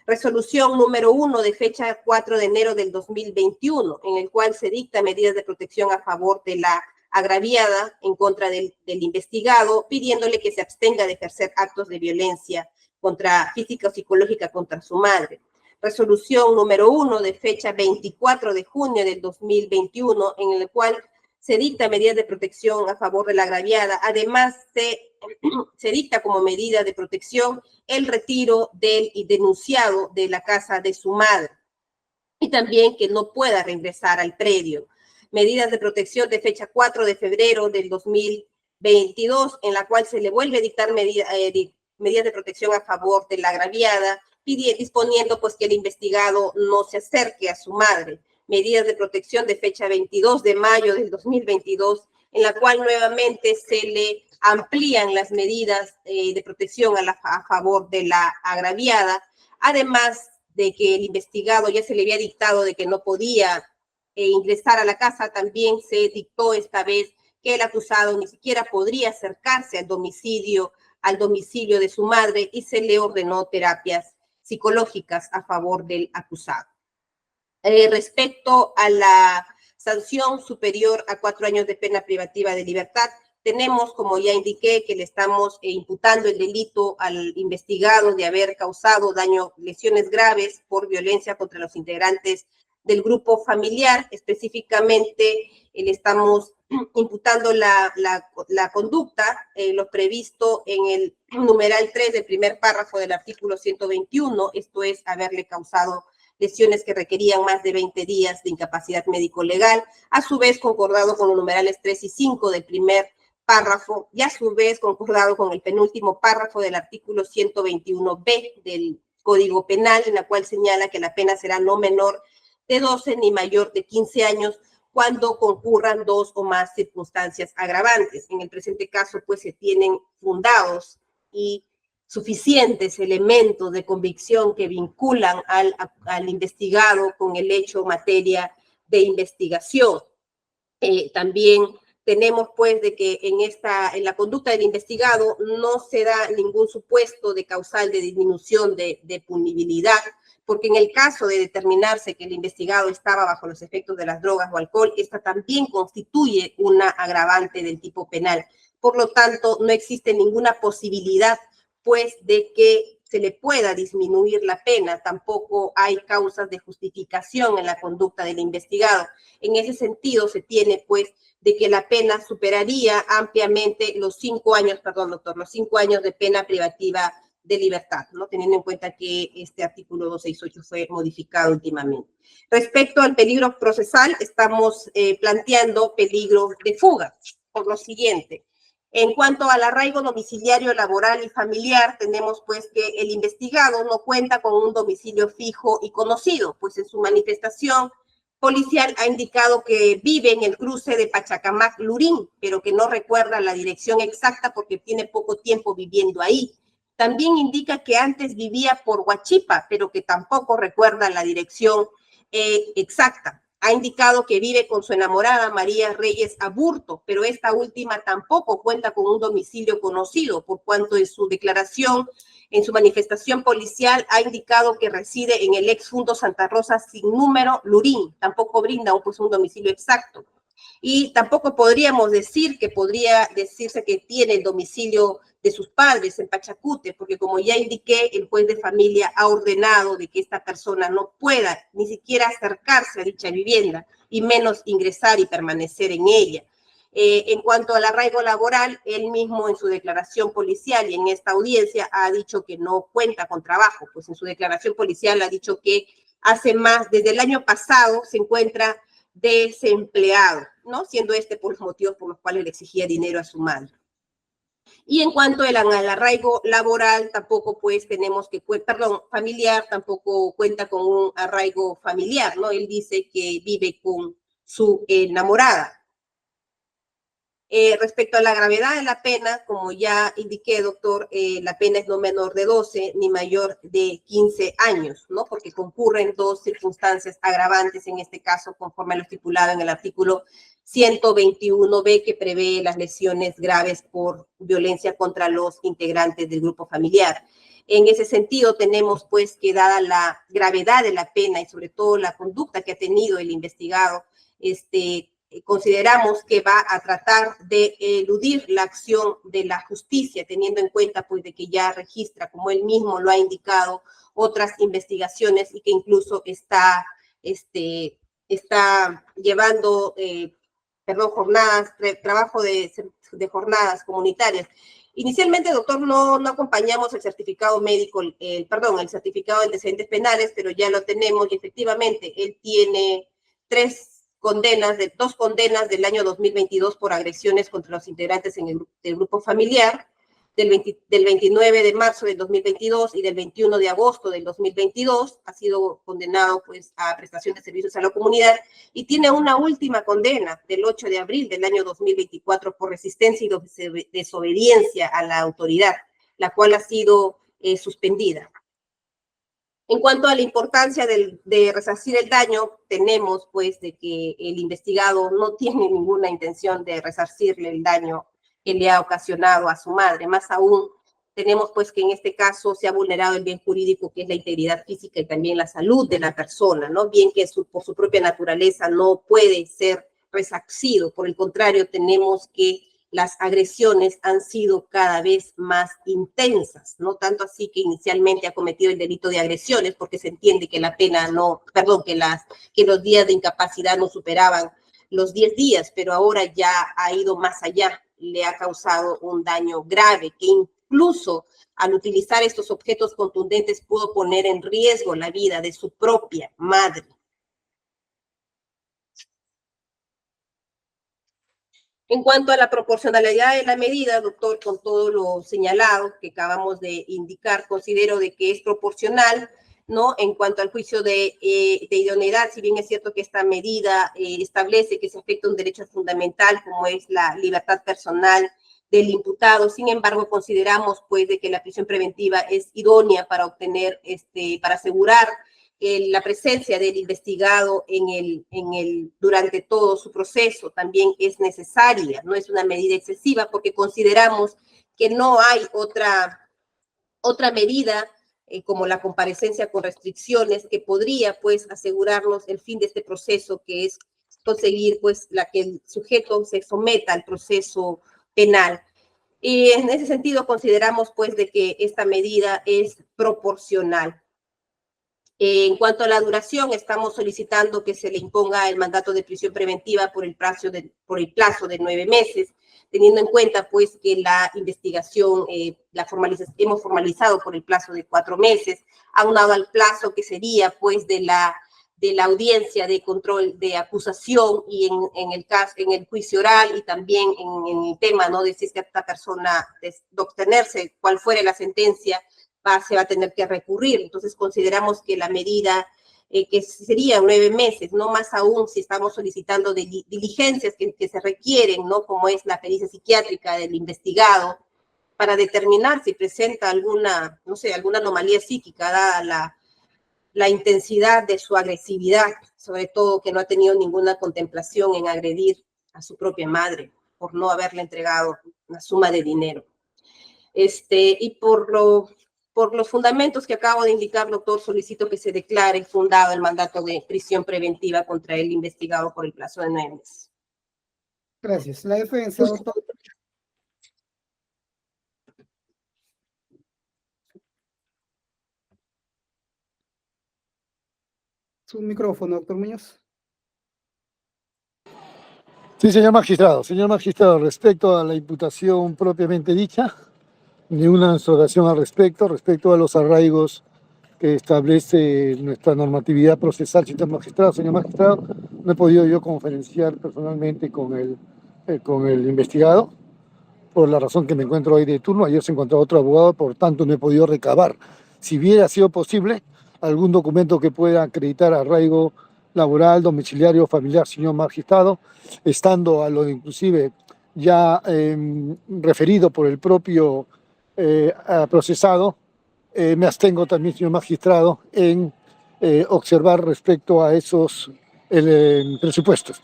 Resolución número 1 de fecha 4 de enero del 2021, en el cual se dicta medidas de protección a favor de la agraviada en contra del investigado, pidiéndole que se abstenga de ejercer actos de violencia física o psicológica contra su madre. Resolución número 1 de fecha 24 de junio del 2021, en el cual se dicta medidas de protección a favor de la agraviada. Además, se dicta como medida de protección el retiro del denunciado de la casa de su madre y también que no pueda reingresar al predio. Medidas de protección de fecha 4 de febrero del 2022, en la cual se le vuelve a dictar medidas de protección a favor de la agraviada, disponiendo pues que el investigado no se acerque a su madre. Medidas de protección de fecha 22 de mayo del 2022, en la cual nuevamente se le amplían las medidas de protección a favor de la agraviada, además de que el investigado ya se le había dictado de que no podía ingresar a la casa, también se dictó esta vez que el acusado ni siquiera podría acercarse al domicilio de su madre y se le ordenó terapias psicológicas a favor del acusado. Respecto a la sanción superior a 4 años de pena privativa de libertad, tenemos, como ya indiqué, que le estamos imputando el delito al investigado de haber causado lesiones graves por violencia contra los integrantes del grupo familiar. Específicamente, le estamos imputando la conducta, lo previsto en el numeral 3 del primer párrafo del artículo 121, esto es, haberle causado lesiones que requerían más de 20 días de incapacidad médico-legal, a su vez concordado con los numerales 3 y 5 del primer párrafo, y a su vez concordado con el penúltimo párrafo del artículo 121b del Código Penal, en la cual señala que la pena será no menor de 12 ni mayor de 15 años cuando concurran 2 o más circunstancias agravantes. En el presente caso, pues, se tienen fundados y suficientes elementos de convicción que vinculan al investigado con el hecho materia de investigación. También tenemos, pues, de que en la conducta del investigado no se da ningún supuesto de causal de disminución de punibilidad, porque en el caso de determinarse que el investigado estaba bajo los efectos de las drogas o alcohol, esta también constituye una agravante del tipo penal. Por lo tanto, no existe ninguna posibilidad, pues, de que se le pueda disminuir la pena. Tampoco hay causas de justificación en la conducta del investigado. En ese sentido, se tiene, pues, de que la pena superaría ampliamente los 5 años, perdón, doctor, los 5 años de pena privativa de libertad, ¿no? Teniendo en cuenta que este artículo 268 fue modificado últimamente. Respecto al peligro procesal, estamos planteando peligro de fuga, por lo siguiente. En cuanto al arraigo domiciliario, laboral y familiar, tenemos, pues, que el investigado no cuenta con un domicilio fijo y conocido, pues en su manifestación policial ha indicado que vive en el cruce de Pachacamac-Lurín, pero que no recuerda la dirección exacta porque tiene poco tiempo viviendo ahí. También indica que antes vivía por Huachipa, pero que tampoco recuerda la dirección exacta. Ha indicado que vive con su enamorada María Reyes Aburto, pero esta última tampoco cuenta con un domicilio conocido, por cuanto en su declaración, en su manifestación policial, ha indicado que reside en el ex Fundo Santa Rosa sin número, Lurín. Tampoco brinda pues, un domicilio exacto. Y tampoco podríamos decir que podría decirse que tiene el domicilio de sus padres en Pachacute, porque como ya indiqué, el juez de familia ha ordenado de que esta persona no pueda ni siquiera acercarse a dicha vivienda y menos ingresar y permanecer en ella. En cuanto al arraigo laboral, él mismo en su declaración policial y en esta audiencia ha dicho que no cuenta con trabajo, pues en su declaración policial ha dicho que desde el año pasado se encuentra desempleado, ¿no? Siendo este por los motivos por los cuales le exigía dinero a su madre. Y en cuanto al arraigo laboral, tampoco pues tenemos que, familiar, tampoco cuenta con un arraigo familiar, ¿no? Él dice que vive con su enamorada. Respecto a la gravedad de la pena, como ya indiqué, doctor, la pena es no menor de 12 ni mayor de 15 años, ¿no? Porque concurren 2 circunstancias agravantes, en este caso, conforme a lo estipulado en el artículo 121b, que prevé las lesiones graves por violencia contra los integrantes del grupo familiar. En ese sentido, tenemos pues que dada la gravedad de la pena y sobre todo la conducta que ha tenido el investigado, consideramos que va a tratar de eludir la acción de la justicia, teniendo en cuenta pues de que ya registra, como él mismo lo ha indicado, otras investigaciones y que incluso está llevando trabajo de jornadas comunitarias. Inicialmente, doctor, no acompañamos el certificado médico, el certificado de antecedentes penales, pero ya lo tenemos y efectivamente él tiene 2 condenas del año 2022 por agresiones contra los integrantes del grupo familiar, del 29 de marzo del 2022 y del 21 de agosto del 2022, ha sido condenado pues a prestación de servicios a la comunidad y tiene una última condena del 8 de abril del año 2024 por resistencia y desobediencia a la autoridad, la cual ha sido suspendida. En cuanto a la importancia de resarcir el daño, tenemos pues de que el investigado no tiene ninguna intención de resarcirle el daño que le ha ocasionado a su madre. Más aún, tenemos pues que en este caso se ha vulnerado el bien jurídico que es la integridad física y también la salud de la persona, ¿no? Bien que por su propia naturaleza no puede ser resarcido. Por el contrario, tenemos que las agresiones han sido cada vez más intensas, no tanto así que inicialmente ha cometido el delito de agresiones, porque se entiende que la pena que los días de incapacidad no superaban los 10 días, pero ahora ya ha ido más allá, le ha causado un daño grave que incluso al utilizar estos objetos contundentes pudo poner en riesgo la vida de su propia madre. En cuanto a la proporcionalidad de la medida, doctor, con todo lo señalado que acabamos de indicar, considero de que es proporcional, ¿no? En cuanto al juicio de idoneidad, si bien es cierto que esta medida establece que se afecta un derecho fundamental como es la libertad personal del imputado, sin embargo, consideramos pues de que la prisión preventiva es idónea para obtener, para asegurar la presencia del investigado durante todo su proceso. También es necesaria, no es una medida excesiva, porque consideramos que no hay otra medida como la comparecencia con restricciones que podría pues asegurarnos el fin de este proceso, que es conseguir pues que el sujeto se someta al proceso penal. Y en ese sentido consideramos pues de que esta medida es proporcional. En cuanto a la duración, estamos solicitando que se le imponga el mandato de prisión preventiva por el plazo de 9 meses, teniendo en cuenta pues que la investigación hemos formalizado por el plazo de 4 meses, aunado al plazo que sería pues de la audiencia de control de acusación y en el juicio oral y también en el tema, ¿no?, de si es que esta persona, de obtenerse cuál fuera la sentencia, se va a tener que recurrir. Entonces consideramos que la medida que sería 9 meses, no más aún si estamos solicitando diligencias que se requieren, ¿no?, como es la pericia psiquiátrica del investigado, para determinar si presenta alguna anomalía psíquica, dada la intensidad de su agresividad, sobre todo que no ha tenido ninguna contemplación en agredir a su propia madre por no haberle entregado una suma de dinero. Y por los fundamentos que acabo de indicar, doctor, solicito que se declare fundado el mandato de prisión preventiva contra el investigado por el plazo de 9 meses. Gracias. La defensa, doctor. Su micrófono, doctor Muñoz. Sí, señor magistrado, respecto a la imputación propiamente dicha, ni una observación al respecto a los arraigos que establece nuestra normatividad procesal, señor magistrado, no he podido yo conferenciar personalmente con el investigado, por la razón que me encuentro hoy de turno. Ayer se encontraba otro abogado, por tanto no he podido recabar, si hubiera sido posible, algún documento que pueda acreditar arraigo laboral, domiciliario, familiar, señor magistrado, estando a lo inclusive ya referido por el propio procesado. Me abstengo también, señor magistrado, en observar respecto a esos presupuestos.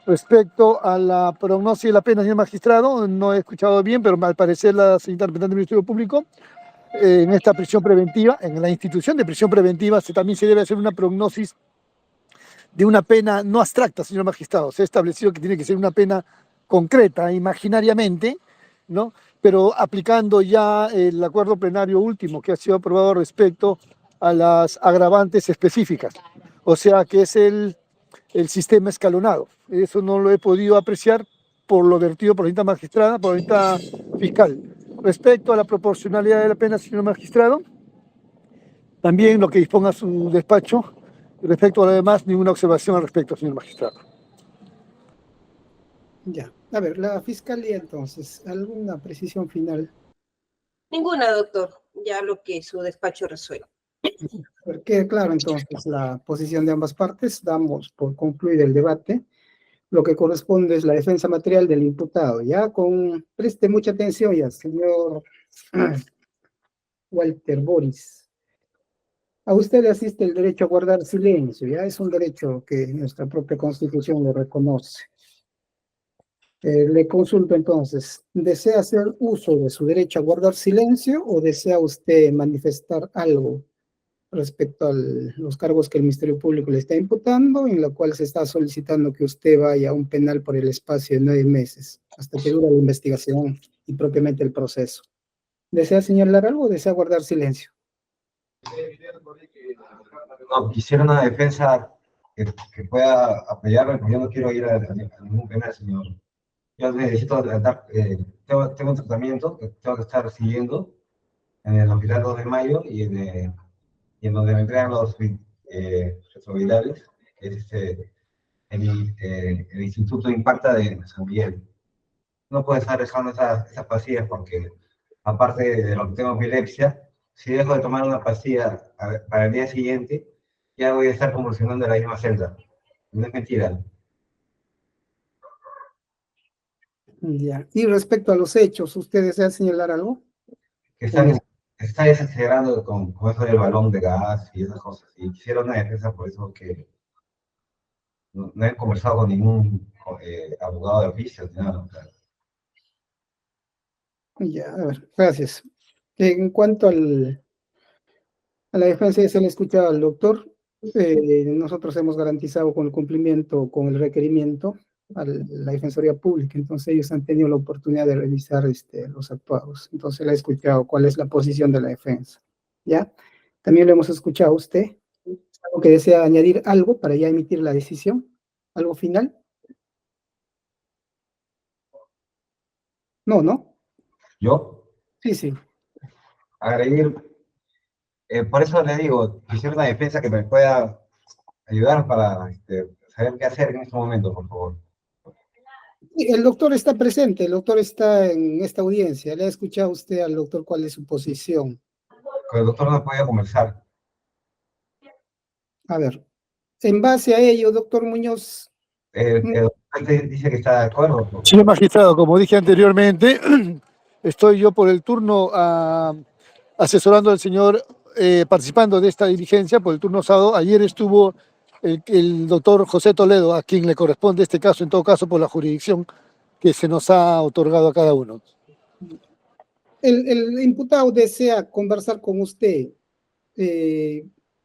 Respecto a la prognosis de la pena, señor magistrado, no he escuchado bien, pero al parecer la señora representante del Ministerio Público, en esta prisión preventiva, en la institución de prisión preventiva, también se debe hacer una prognosis de una pena no abstracta, señor magistrado. Se ha establecido que tiene que ser una pena concreta, imaginariamente, ¿no?, pero aplicando ya el acuerdo plenario último que ha sido aprobado respecto a las agravantes específicas. O sea, que es el sistema escalonado. Eso no lo he podido apreciar por lo vertido por la señora magistrada, por la señora fiscal. Respecto a la proporcionalidad de la pena, señor magistrado, también lo que disponga su despacho. Respecto a lo demás, ninguna observación al respecto, señor magistrado. Ya. A ver, la fiscalía entonces, ¿alguna precisión final? Ninguna, doctor. Ya lo que su despacho resuelve. Porque, claro, entonces la posición de ambas partes, damos por concluir el debate. Lo que corresponde es la defensa material del imputado. Ya preste mucha atención ya, señor Walter Boris. A usted le asiste el derecho a guardar silencio, ya es un derecho que nuestra propia Constitución le reconoce. Le consulto entonces, ¿desea hacer uso de su derecho a guardar silencio o desea usted manifestar algo respecto a los cargos que el Ministerio Público le está imputando, en lo cual se está solicitando que usted vaya a un penal por el espacio de 9 meses, hasta que dure la investigación y propiamente el proceso? ¿Desea señalar algo o desea guardar silencio? No, quisiera una defensa que pueda apoyarme, porque yo no quiero ir a ningún penal, señor. Yo necesito dar, tengo un tratamiento que tengo que estar siguiendo en el Hospital 2 de Mayo y en donde me entregan los retrovirales, que es el Instituto Impacta de San Miguel. No puedo estar dejando esas pastillas porque, aparte de lo que tengo epilepsia, si dejo de tomar una pastilla para el día siguiente, ya voy a estar convulsionando en la misma celda. No es mentira. Ya. Y respecto a los hechos, ¿usted desea señalar algo? Que está exagerando con eso del balón de gas y esas cosas. Y quisiera una defensa por eso que no he conversado con ningún abogado de oficio, ni nada. Ya, a ver, gracias. En cuanto a la defensa, ya se le ha escuchado al doctor. Nosotros hemos garantizado con el cumplimiento, con el requerimiento a la Defensoría Pública, entonces ellos han tenido la oportunidad de revisar los actuados. Entonces le he escuchado cuál es la posición de la defensa. ¿Ya? También lo hemos escuchado a usted. ¿Algo que desea añadir algo para ya emitir la decisión? ¿Algo final? No, ¿no? Yo, Sí, sí. agredir, por eso le digo, quisiera una defensa que me pueda ayudar para saber qué hacer en este momento, por favor. Sí, el doctor está presente, el doctor está en esta audiencia. ¿Le ha escuchado usted al doctor cuál es su posición? Con el doctor no podía conversar. A ver, en base a ello, doctor Muñoz, El doctor dice que está de acuerdo. Señor magistrado, como dije anteriormente, estoy yo por el turno asesorando al señor, participando de esta diligencia por el turno sábado. Ayer estuvo el doctor José Toledo, a quien le corresponde este caso, en todo caso por la jurisdicción que se nos ha otorgado a cada uno. el imputado desea conversar con usted.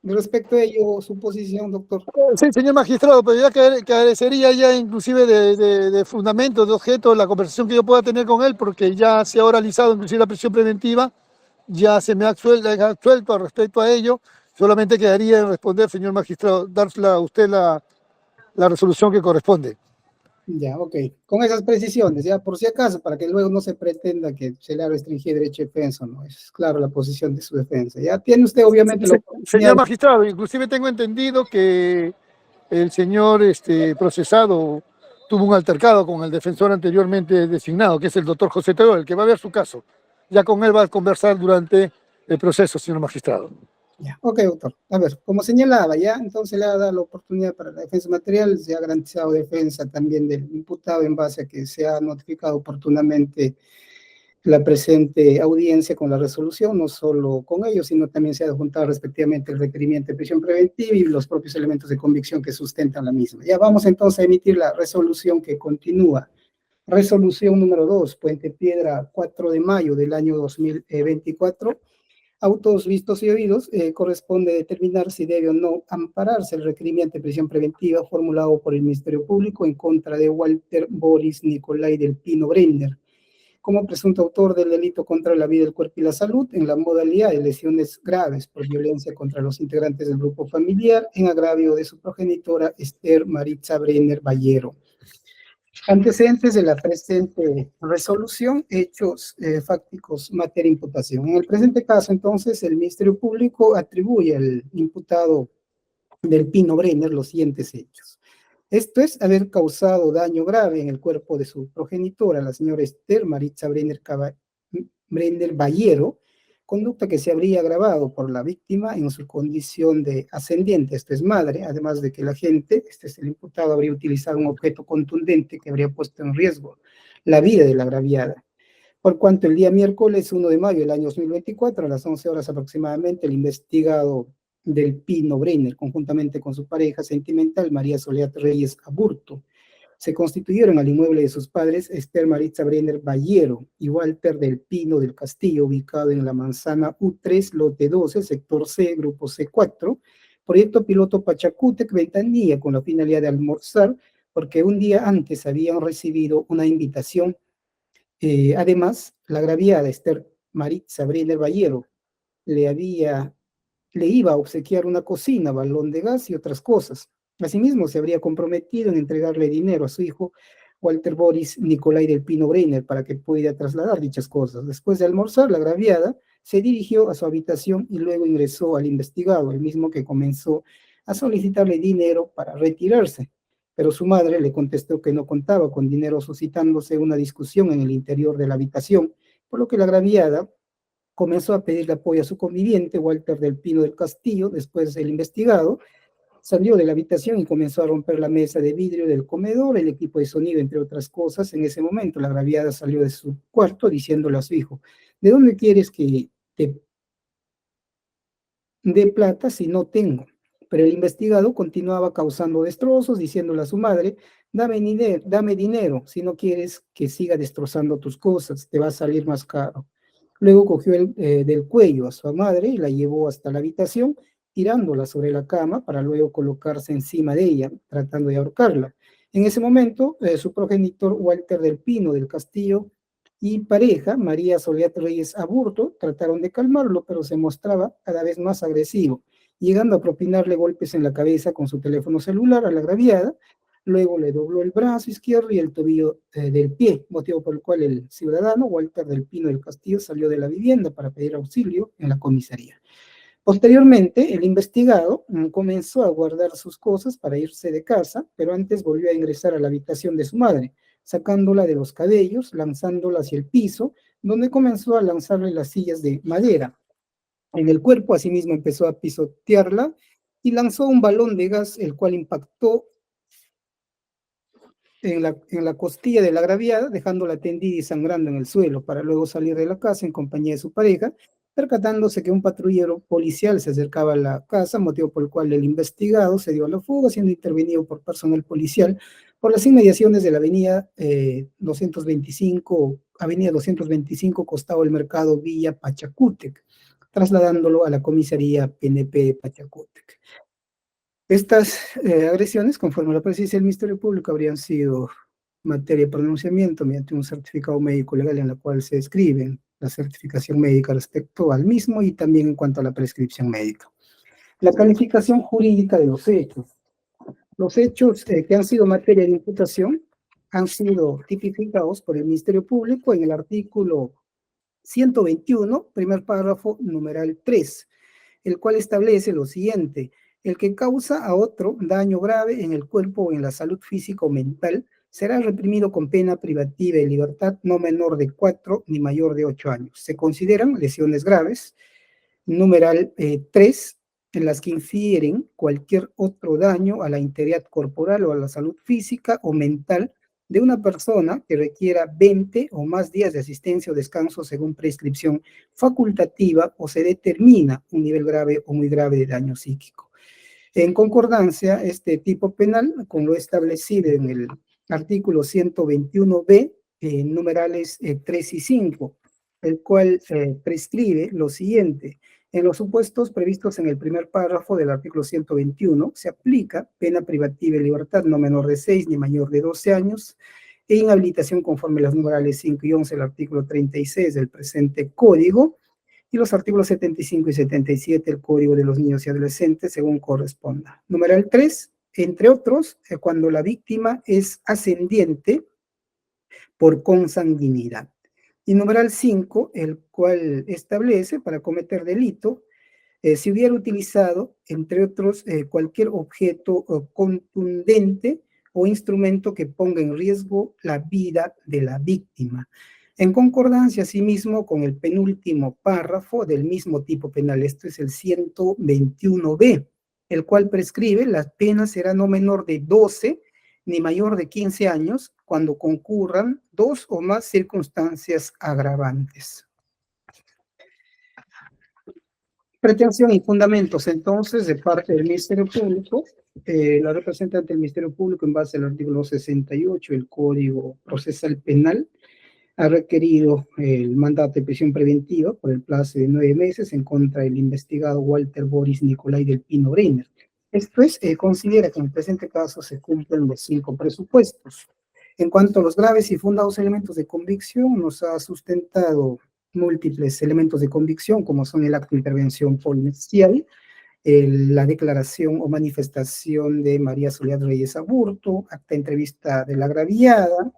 Respecto a ello, su posición, doctor. Sí, señor magistrado, pero ya carecería ya inclusive de fundamento, de objeto, la conversación que yo pueda tener con él, porque ya se ha oralizado inclusive la prisión preventiva, ya se me ha absuelto respecto a ello. Solamente quedaría en responder, señor magistrado, dársela a usted la resolución que corresponde. Ya, ok. Con esas precisiones, ya por si acaso, para que luego no se pretenda que se le ha restringido derecho de defensa, ¿no? Es claro la posición de su defensa. Ya tiene usted obviamente la oportunidad. Señor magistrado, inclusive tengo entendido que el señor procesado tuvo un altercado con el defensor anteriormente designado, que es el doctor José Teo, el que va a ver su caso. Ya con él va a conversar durante el proceso, señor magistrado. Ya, ok, doctor. A ver, como señalaba, ya, entonces le ha dado la oportunidad para la defensa material, se ha garantizado defensa también del imputado en base a que se ha notificado oportunamente la presente audiencia con la resolución, no solo con ellos, sino también se ha adjuntado respectivamente el requerimiento de prisión preventiva y los propios elementos de convicción que sustentan la misma. Ya vamos entonces a emitir la resolución que continúa. Resolución número 2, Puente Piedra, 4 de mayo del año 2024. Autos vistos y oídos, corresponde determinar si debe o no ampararse el requerimiento de prisión preventiva formulado por el Ministerio Público en contra de Walter Boris Nicolai del Pino Brenner, como presunto autor del delito contra la vida, el cuerpo y la salud en la modalidad de lesiones graves por violencia contra los integrantes del grupo familiar en agravio de su progenitora Esther Maritza Brenner Ballero. Antecedentes de la presente resolución, hechos fácticos, materia imputación. En el presente caso, entonces, el Ministerio Público atribuye al imputado del Pino Brenner los siguientes hechos. Esto es haber causado daño grave en el cuerpo de su progenitora, la señora Esther Maritza Brenner Ballero, conducta que se habría agravado por la víctima en su condición de ascendiente, esto es madre, además de que el agente, este es el imputado, habría utilizado un objeto contundente que habría puesto en riesgo la vida de la agraviada. Por cuanto el día miércoles 1 de mayo del año 2024, a las 11 horas aproximadamente, el investigado del Pino Brenner, conjuntamente con su pareja sentimental, María Soledad Reyes Aburto, se constituyeron al inmueble de sus padres, Esther Maritza Brenner Ballero y Walter del Pino del Castillo, ubicado en la manzana U3, lote 12, sector C, grupo C4, proyecto piloto Pachacútec, Ventanilla, con la finalidad de almorzar, porque un día antes habían recibido una invitación. Además, la agraviada Esther Maritza Brenner Ballero le iba a obsequiar una cocina, balón de gas y otras cosas. Asimismo, se habría comprometido en entregarle dinero a su hijo Walter Boris Nicolai del Pino Breiner para que pudiera trasladar dichas cosas. Después de almorzar, la agraviada se dirigió a su habitación y luego ingresó al investigado, el mismo que comenzó a solicitarle dinero para retirarse. Pero su madre le contestó que no contaba con dinero, suscitándose una discusión en el interior de la habitación, por lo que la agraviada comenzó a pedirle apoyo a su conviviente, Walter del Pino del Castillo. Después el investigado salió de la habitación y comenzó a romper la mesa de vidrio del comedor, el equipo de sonido, entre otras cosas. En ese momento, la agraviada salió de su cuarto diciéndole a su hijo: ¿de dónde quieres que te dé plata si no tengo? Pero el investigado continuaba causando destrozos, diciéndole a su madre: dame dinero, si no quieres que siga destrozando tus cosas, te va a salir más caro. Luego cogió del cuello a su madre y la llevó hasta la habitación, tirándola sobre la cama para luego colocarse encima de ella, tratando de ahorcarla. En ese momento, su progenitor Walter del Pino del Castillo y pareja, María Soledad Reyes Aburto, trataron de calmarlo, pero se mostraba cada vez más agresivo, llegando a propinarle golpes en la cabeza con su teléfono celular a la agraviada. Luego le dobló el brazo izquierdo y el tobillo del pie, motivo por el cual el ciudadano Walter del Pino del Castillo salió de la vivienda para pedir auxilio en la comisaría. Posteriormente, el investigado comenzó a guardar sus cosas para irse de casa, pero antes volvió a ingresar a la habitación de su madre, sacándola de los cabellos, lanzándola hacia el piso, donde comenzó a lanzarle las sillas de madera. En el cuerpo, asimismo, empezó a pisotearla y lanzó un balón de gas, el cual impactó en la costilla de la agraviada, dejándola tendida y sangrando en el suelo, para luego salir de la casa en compañía de su pareja, percatándose que un patrullero policial se acercaba a la casa, motivo por el cual el investigado se dio a la fuga, siendo intervenido por personal policial por las inmediaciones de la avenida 225, costado del mercado Villa Pachacútec, trasladándolo a la comisaría PNP de Pachacútec. Estas agresiones, conforme a la presidencia del Ministerio Público, habrían sido materia de pronunciamiento mediante un certificado médico legal en la cual se describe la certificación médica respecto al mismo y también en cuanto a la prescripción médica. La calificación jurídica de los hechos. Los hechos que han sido materia de imputación han sido tipificados por el Ministerio Público en el artículo 121, primer párrafo, numeral 3, el cual establece lo siguiente: el que causa a otro daño grave en el cuerpo o en la salud física o mental será reprimido con pena privativa de libertad no menor de 4 ni mayor de 8 años. Se consideran lesiones graves. Numeral 3, en las que infieren cualquier otro daño a la integridad corporal o a la salud física o mental de una persona que requiera 20 o más días de asistencia o descanso según prescripción facultativa o se determina un nivel grave o muy grave de daño psíquico. En concordancia, este tipo penal con lo establecido en el artículo 121b, numerales 3 y 5, el cual prescribe lo siguiente: en los supuestos previstos en el primer párrafo del artículo 121, se aplica pena privativa de libertad no menor de 6 ni mayor de 12 años e inhabilitación conforme a los numerales 5 y 11 del artículo 36 del presente código y los artículos 75 y 77 del Código de los Niños y Adolescentes según corresponda. Numeral 3, entre otros, cuando la víctima es ascendiente por consanguinidad. Y numeral 5, el cual establece para cometer delito, si hubiera utilizado, entre otros, cualquier objeto contundente o instrumento que ponga en riesgo la vida de la víctima. En concordancia, asimismo, con el penúltimo párrafo del mismo tipo penal, esto es el 121b, el cual prescribe: la pena será no menor de 12 ni mayor de 15 años cuando concurran 2 o más circunstancias agravantes. Pretensión y fundamentos, entonces, de parte del Ministerio Público. La representante del Ministerio Público, en base al artículo 68 del Código Procesal Penal, ha requerido el mandato de prisión preventiva por el plazo de 9 meses en contra del investigado Walter Boris Nicolai del Pino Breiner. Esto es, considera que en el presente caso se cumplen los 5 presupuestos. En cuanto a los graves y fundados elementos de convicción, nos ha sustentado múltiples elementos de convicción, como son el acto de intervención policial, la declaración o manifestación de María Soledad Reyes Aburto, acta entrevista de la agraviada,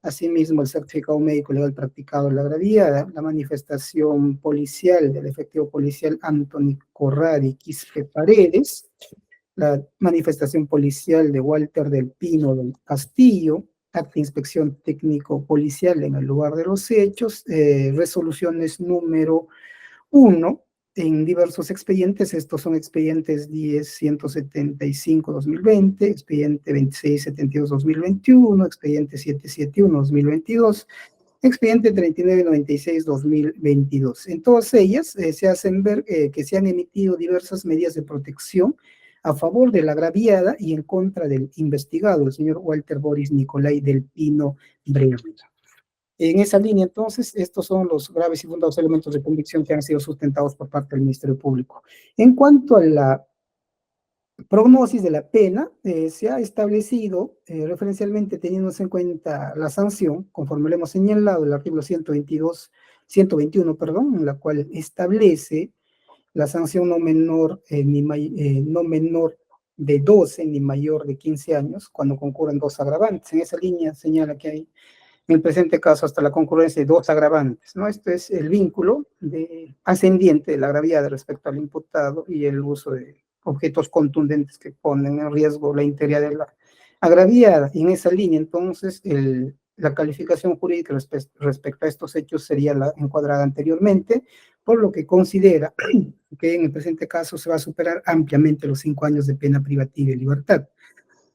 asimismo el certificado médico legal practicado de la agraviada, la manifestación policial del efectivo policial Anthony Corradi Quispe Paredes, la manifestación policial de Walter del Pino del Castillo, acta de inspección técnico-policial en el lugar de los hechos, resoluciones número 1 en diversos expedientes. Estos son expedientes 10.175-2020, expediente 2672-2021, expediente 771-2022, expediente 3996-2022. En todas ellas se hacen ver que se han emitido diversas medidas de protección a favor de la agraviada y en contra del investigado, el señor Walter Boris Nicolai del Pino Breuer. En esa línea, entonces, estos son los graves y fundados elementos de convicción que han sido sustentados por parte del Ministerio Público. En cuanto a la prognosis de la pena, se ha establecido, referencialmente teniéndose en cuenta la sanción, conforme lo hemos señalado, el artículo 121, en la cual establece la sanción no menor de 12 ni mayor de 15 años, cuando concurren dos agravantes. En esa línea señala que hay, en el presente caso, hasta la concurrencia de dos agravantes, ¿no? Esto es el vínculo ascendiente de la agraviada respecto al imputado y el uso de objetos contundentes que ponen en riesgo la integridad de la agraviada. Y en esa línea, entonces, la calificación jurídica respecto a estos hechos sería la encuadrada anteriormente, por lo que considera que en el presente caso se va a superar ampliamente los 5 años de pena privativa de libertad.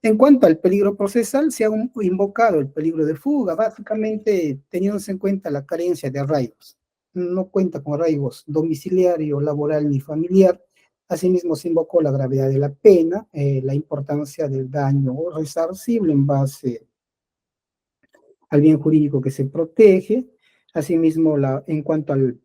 En cuanto al peligro procesal, se ha invocado el peligro de fuga, básicamente teniéndose en cuenta la carencia de arraigos. No cuenta con arraigos domiciliario, laboral ni familiar. Asimismo, se invocó la gravedad de la pena, la importancia del daño resarcible en base al bien jurídico que se protege. Asimismo, en cuanto al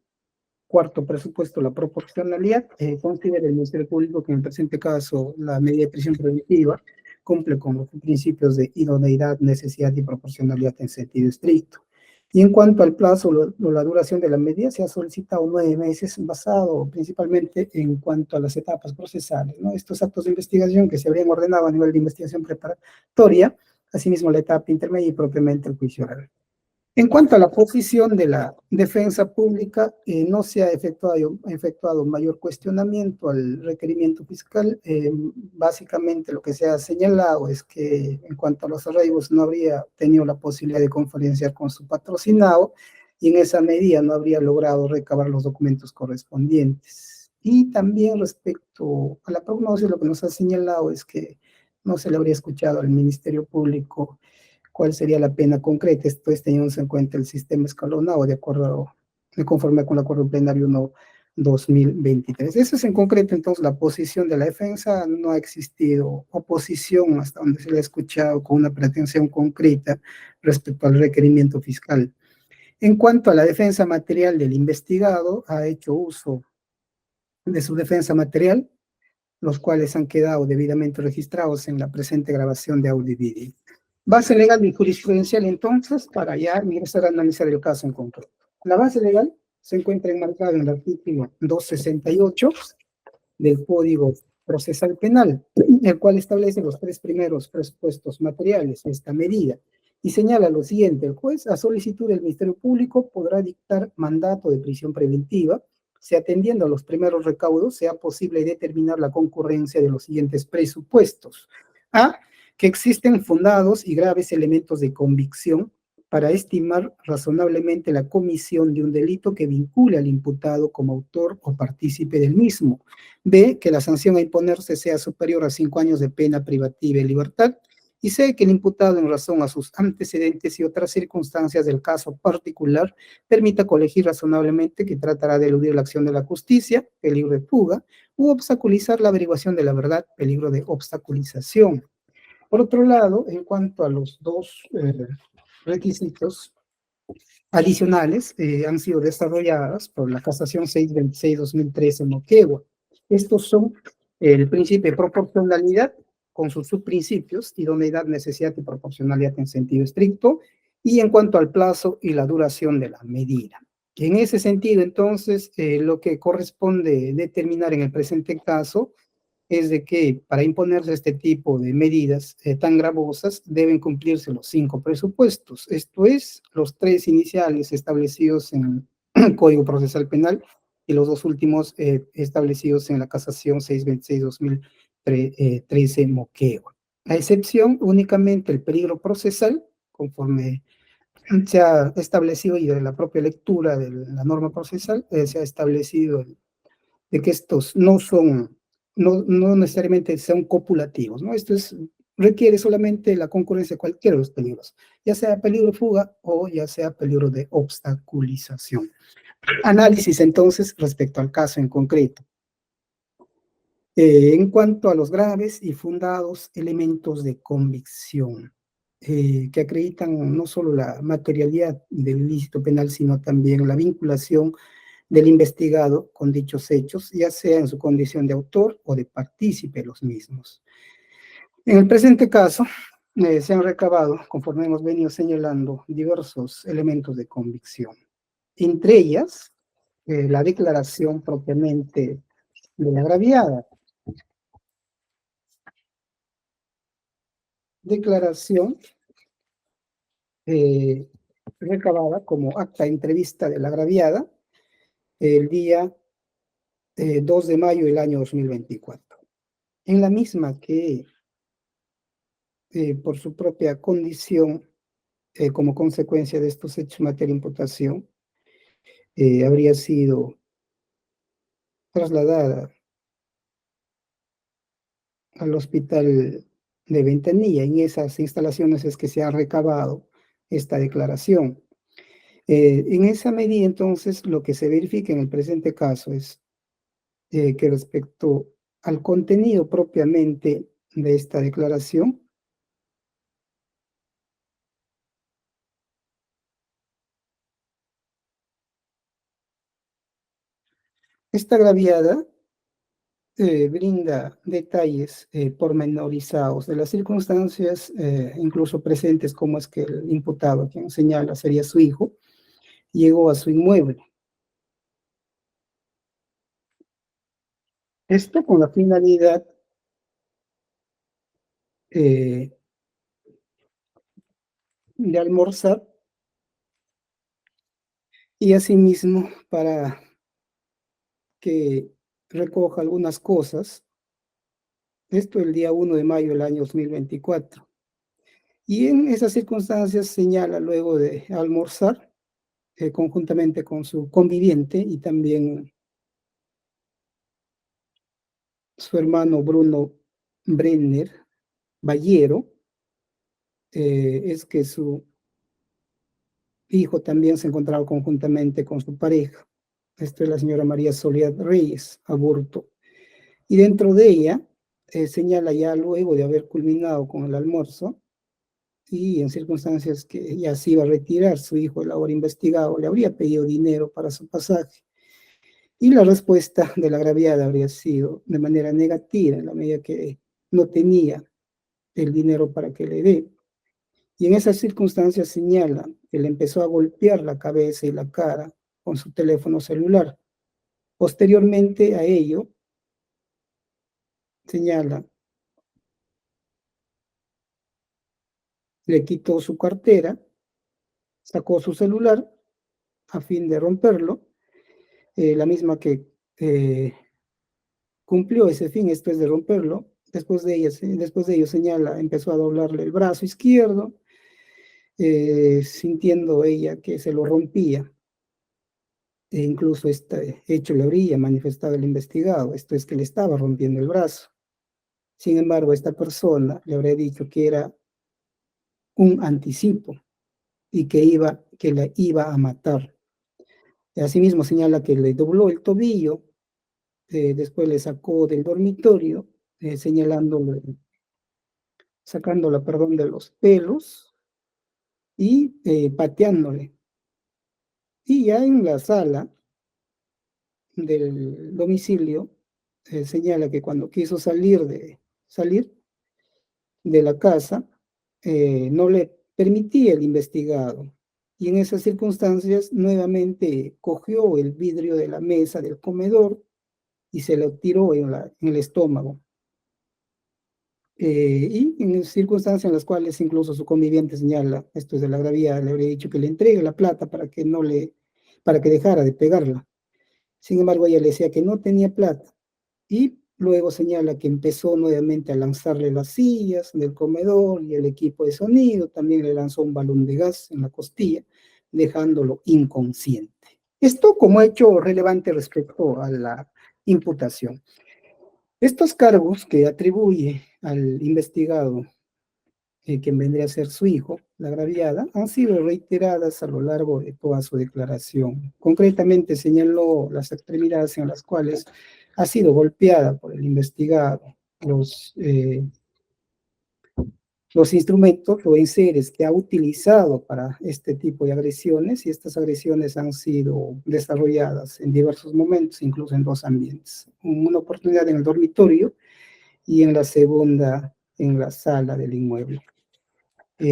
cuarto presupuesto, la proporcionalidad, considera el Ministerio Público que en el presente caso la medida de prisión preventiva cumple con los principios de idoneidad, necesidad y proporcionalidad en sentido estricto. Y en cuanto al plazo o la duración de la medida, se ha solicitado 9 meses, basado principalmente en cuanto a las etapas procesales, ¿no? Estos actos de investigación que se habrían ordenado a nivel de investigación preparatoria, asimismo la etapa intermedia y propiamente el juicio oral. En cuanto a la posición de la defensa pública, no se ha efectuado mayor cuestionamiento al requerimiento fiscal. Básicamente lo que se ha señalado es que en cuanto a los arraigos no habría tenido la posibilidad de conferenciar con su patrocinado y en esa medida no habría logrado recabar los documentos correspondientes. Y también respecto a la prognosis, lo que nos ha señalado es que no se le habría escuchado al Ministerio Público cuál sería la pena concreta, esto es teniendo en cuenta el sistema escalonado de conforme con el acuerdo plenario 1/2023. Eso es en concreto entonces la posición de la defensa. No ha existido oposición hasta donde se le ha escuchado con una pretensión concreta respecto al requerimiento fiscal. En cuanto a la defensa material del investigado, ha hecho uso de su defensa material, los cuales han quedado debidamente registrados en la presente grabación de audio y vídeo. Base legal y jurisprudencial, entonces, para ya ingresar a analizar el caso en concreto. La base legal se encuentra enmarcada en el artículo 268 del Código Procesal Penal, el cual establece los 3 primeros presupuestos materiales de esta medida y señala lo siguiente: el juez, a solicitud del Ministerio Público, podrá dictar mandato de prisión preventiva si, atendiendo a los primeros recaudos, sea posible determinar la concurrencia de los siguientes presupuestos. A, que existen fundados y graves elementos de convicción para estimar razonablemente la comisión de un delito que vincule al imputado como autor o partícipe del mismo. B, que la sanción a imponerse sea superior a 5 años de pena privativa de libertad. Y C, que el imputado, en razón a sus antecedentes y otras circunstancias del caso particular, permita colegir razonablemente que tratará de eludir la acción de la justicia, peligro de fuga, u obstaculizar la averiguación de la verdad, peligro de obstaculización. Por otro lado, en cuanto a los 2 requisitos adicionales, han sido desarrolladas por la Casación 626-2013 Moquegua. Estos son el principio de proporcionalidad con sus subprincipios, idoneidad, necesidad y proporcionalidad en sentido estricto, y en cuanto al plazo y la duración de la medida. En ese sentido, entonces, lo que corresponde determinar en el presente caso es de que para imponerse este tipo de medidas tan gravosas deben cumplirse los 5 presupuestos, esto es, los 3 iniciales establecidos en el Código Procesal Penal y los 2 últimos establecidos en la casación 626-2013 moqueo. A excepción únicamente el peligro procesal, conforme se ha establecido y de la propia lectura de la norma procesal, se ha establecido de que estos no necesariamente son copulativos, ¿no? Requiere solamente la concurrencia de cualquiera de los peligros, ya sea peligro de fuga o ya sea peligro de obstaculización. Análisis entonces respecto al caso en concreto. En cuanto a los graves y fundados elementos de convicción, que acreditan no solo la materialidad del ilícito penal, sino también la vinculación del investigado con dichos hechos, ya sea en su condición de autor o de partícipe de los mismos. En el presente caso, se han recabado, conforme hemos venido señalando, diversos elementos de convicción. Entre ellas, la declaración propiamente de la agraviada. Declaración recabada como acta de entrevista de la agraviada el día 2 de mayo del año 2024. En la misma que, por su propia condición, como consecuencia de estos hechos en materia de imputación, habría sido trasladada al hospital de Ventanilla. En esas instalaciones es que se ha recabado esta declaración. En esa medida, entonces, lo que se verifica en el presente caso es que respecto al contenido propiamente de esta declaración, esta agraviada brinda detalles pormenorizados de las circunstancias, incluso presentes, como es que el imputado, quien señala sería su hijo, llegó a su inmueble. Esto con la finalidad de almorzar y asimismo para que recoja algunas cosas. Esto el día 1 de mayo del año 2024. Y en esas circunstancias señala luego de almorzar conjuntamente con su conviviente y también su hermano Bruno Brenner Ballero, es que su hijo también se encontraba conjuntamente con su pareja. Esta es la señora María Soledad Reyes Aburto. Y dentro de ella señala ya luego de haber culminado con el almuerzo y en circunstancias que ya se iba a retirar su hijo, el ahora investigado, le habría pedido dinero para su pasaje. Y la respuesta de la agraviada habría sido de manera negativa, en la medida que no tenía el dinero para que le dé. Y en esas circunstancias señala que le empezó a golpear la cabeza y la cara con su teléfono celular. Posteriormente a ello, señala, le quitó su cartera, sacó su celular a fin de romperlo, la misma que cumplió ese fin después de romperlo. Después de ello señala, empezó a doblarle el brazo izquierdo, sintiendo ella que se lo rompía. E incluso este hecho le habría manifestado el investigado, esto es que le estaba rompiendo el brazo. Sin embargo, esta persona le habría dicho que era un anticipo y que la iba a matar. Asimismo señala que le dobló el tobillo, después le sacó del dormitorio, sacándola, perdón, de los pelos y pateándole. Y ya en la sala del domicilio, señala que cuando quiso salir de la casa, no le permitía el investigado. Y en esas circunstancias nuevamente cogió el vidrio de la mesa del comedor y se lo tiró en el estómago. y en circunstancias en las cuales incluso su conviviente señala, esto es de la agraviada, le habría dicho que le entregue la plata para que dejara de pegarla. Sin embargo, ella le decía que no tenía plata y luego señala que empezó nuevamente a lanzarle las sillas del comedor y el equipo de sonido, también le lanzó un balón de gas en la costilla, dejándolo inconsciente. Esto como hecho relevante respecto a la imputación. Estos cargos que atribuye al investigado, quien vendría a ser su hijo, la agraviada, han sido reiteradas a lo largo de toda su declaración. Concretamente señaló las extremidades en las cuales ha sido golpeada por el investigado, los instrumentos o enseres que ha utilizado para este tipo de agresiones, y estas agresiones han sido desarrolladas en diversos momentos, incluso en dos ambientes. Una oportunidad en el dormitorio y en la segunda en la sala del inmueble.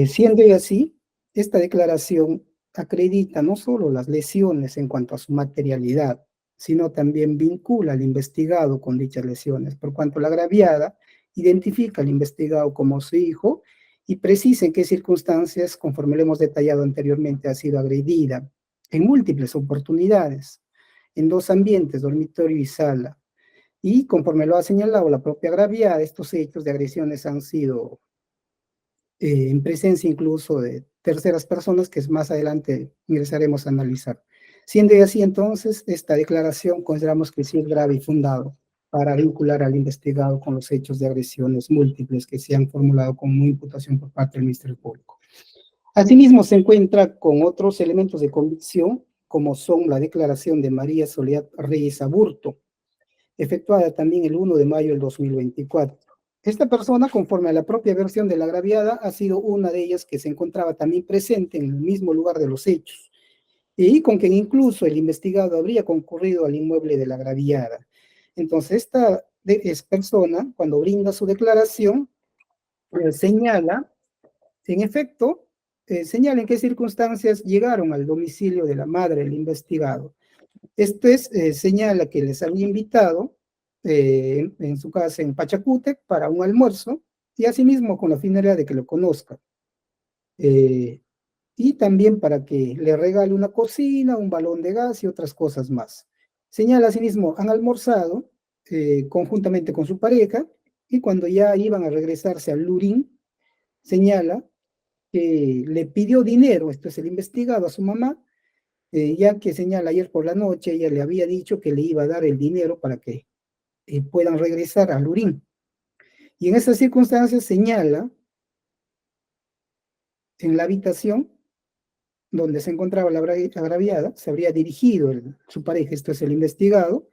Siendo así, esta declaración acredita no solo las lesiones en cuanto a su materialidad, sino también vincula al investigado con dichas lesiones, por cuanto la agraviada identifica al investigado como su hijo y precisa en qué circunstancias, conforme lo hemos detallado anteriormente, ha sido agredida en múltiples oportunidades, en dos ambientes, dormitorio y sala. Y conforme lo ha señalado la propia agraviada, estos hechos de agresiones han sido en presencia incluso de terceras personas que más adelante ingresaremos a analizar. Siendo así, entonces, esta declaración consideramos que sí es grave y fundado para vincular al investigado con los hechos de agresiones múltiples que se han formulado como imputación por parte del Ministerio Público. Asimismo, se encuentra con otros elementos de convicción, como son la declaración de María Soledad Reyes Aburto, efectuada también el 1 de mayo del 2024. Esta persona, conforme a la propia versión de la agraviada, ha sido una de ellas que se encontraba también presente en el mismo lugar de los hechos, y con quien incluso el investigado habría concurrido al inmueble de la agraviada. Entonces, esta persona, cuando brinda su declaración, señala, en efecto, señala en qué circunstancias llegaron al domicilio de la madre del investigado. Esto es, señala que les había invitado en su casa en Pachacútec para un almuerzo y asimismo con la finalidad de que lo conozca. Y también para que le regale una cocina, un balón de gas y otras cosas más. Señala asimismo, han almorzado conjuntamente con su pareja y cuando ya iban a regresarse al Lurín, señala que le pidió dinero, esto es el investigado, a su mamá, ya que señala ayer por la noche, ella le había dicho que le iba a dar el dinero para que puedan regresar a Lurín. Y en esas circunstancias señala en la habitación donde se encontraba la agraviada, se habría dirigido su pareja, esto es el investigado,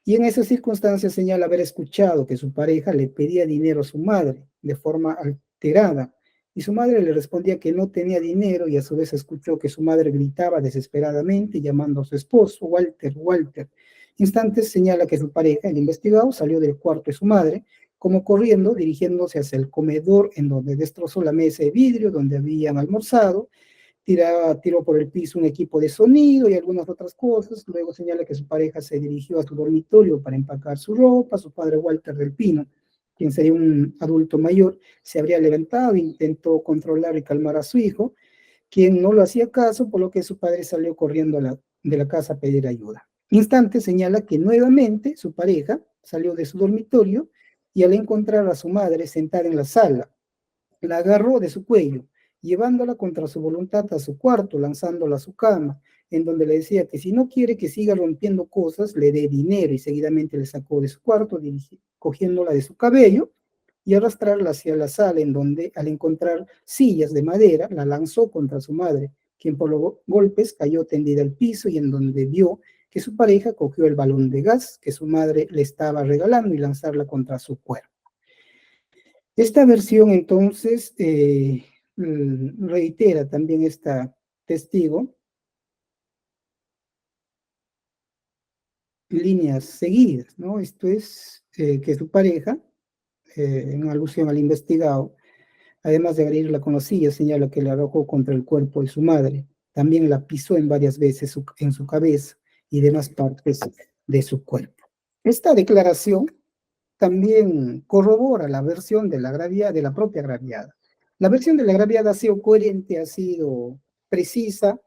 y en esas circunstancias señala haber escuchado que su pareja le pedía dinero a su madre de forma alterada, y su madre le respondía que no tenía dinero, y a su vez escuchó que su madre gritaba desesperadamente llamando a su esposo, Walter, Walter. Instantes señala que su pareja, el investigado, salió del cuarto de su madre, como corriendo, dirigiéndose hacia el comedor, en donde destrozó la mesa de vidrio donde habían almorzado, tiró por el piso un equipo de sonido y algunas otras cosas. Luego señala que su pareja se dirigió a su dormitorio para empacar su ropa. Su padre, Walter del Pino, quien sería un adulto mayor, se habría levantado e intentó controlar y calmar a su hijo, quien no lo hacía caso, por lo que su padre salió corriendo de la casa a pedir ayuda. Instante señala que nuevamente su pareja salió de su dormitorio y al encontrar a su madre sentada en la sala, la agarró de su cuello, llevándola contra su voluntad a su cuarto, lanzándola a su cama, en donde le decía que si no quiere que siga rompiendo cosas, le dé dinero, y seguidamente le sacó de su cuarto, cogiéndola de su cabello y arrastrarla hacia la sala, en donde al encontrar sillas de madera, la lanzó contra su madre, quien por los golpes cayó tendida al piso y en donde vio que su pareja cogió el balón de gas que su madre le estaba regalando y lanzarla contra su cuerpo. Esta versión entonces reitera también esta testigo líneas seguidas, ¿no? Esto es que su pareja, en alusión al investigado, además de agredirla con las sillas, señala que le arrojó contra el cuerpo de su madre. También la pisó en varias veces en su cabeza y demás partes de su cuerpo. Esta declaración también corrobora la versión de la agraviada, de la propia agraviada. La versión de la agraviada ha sido coherente, ha sido precisa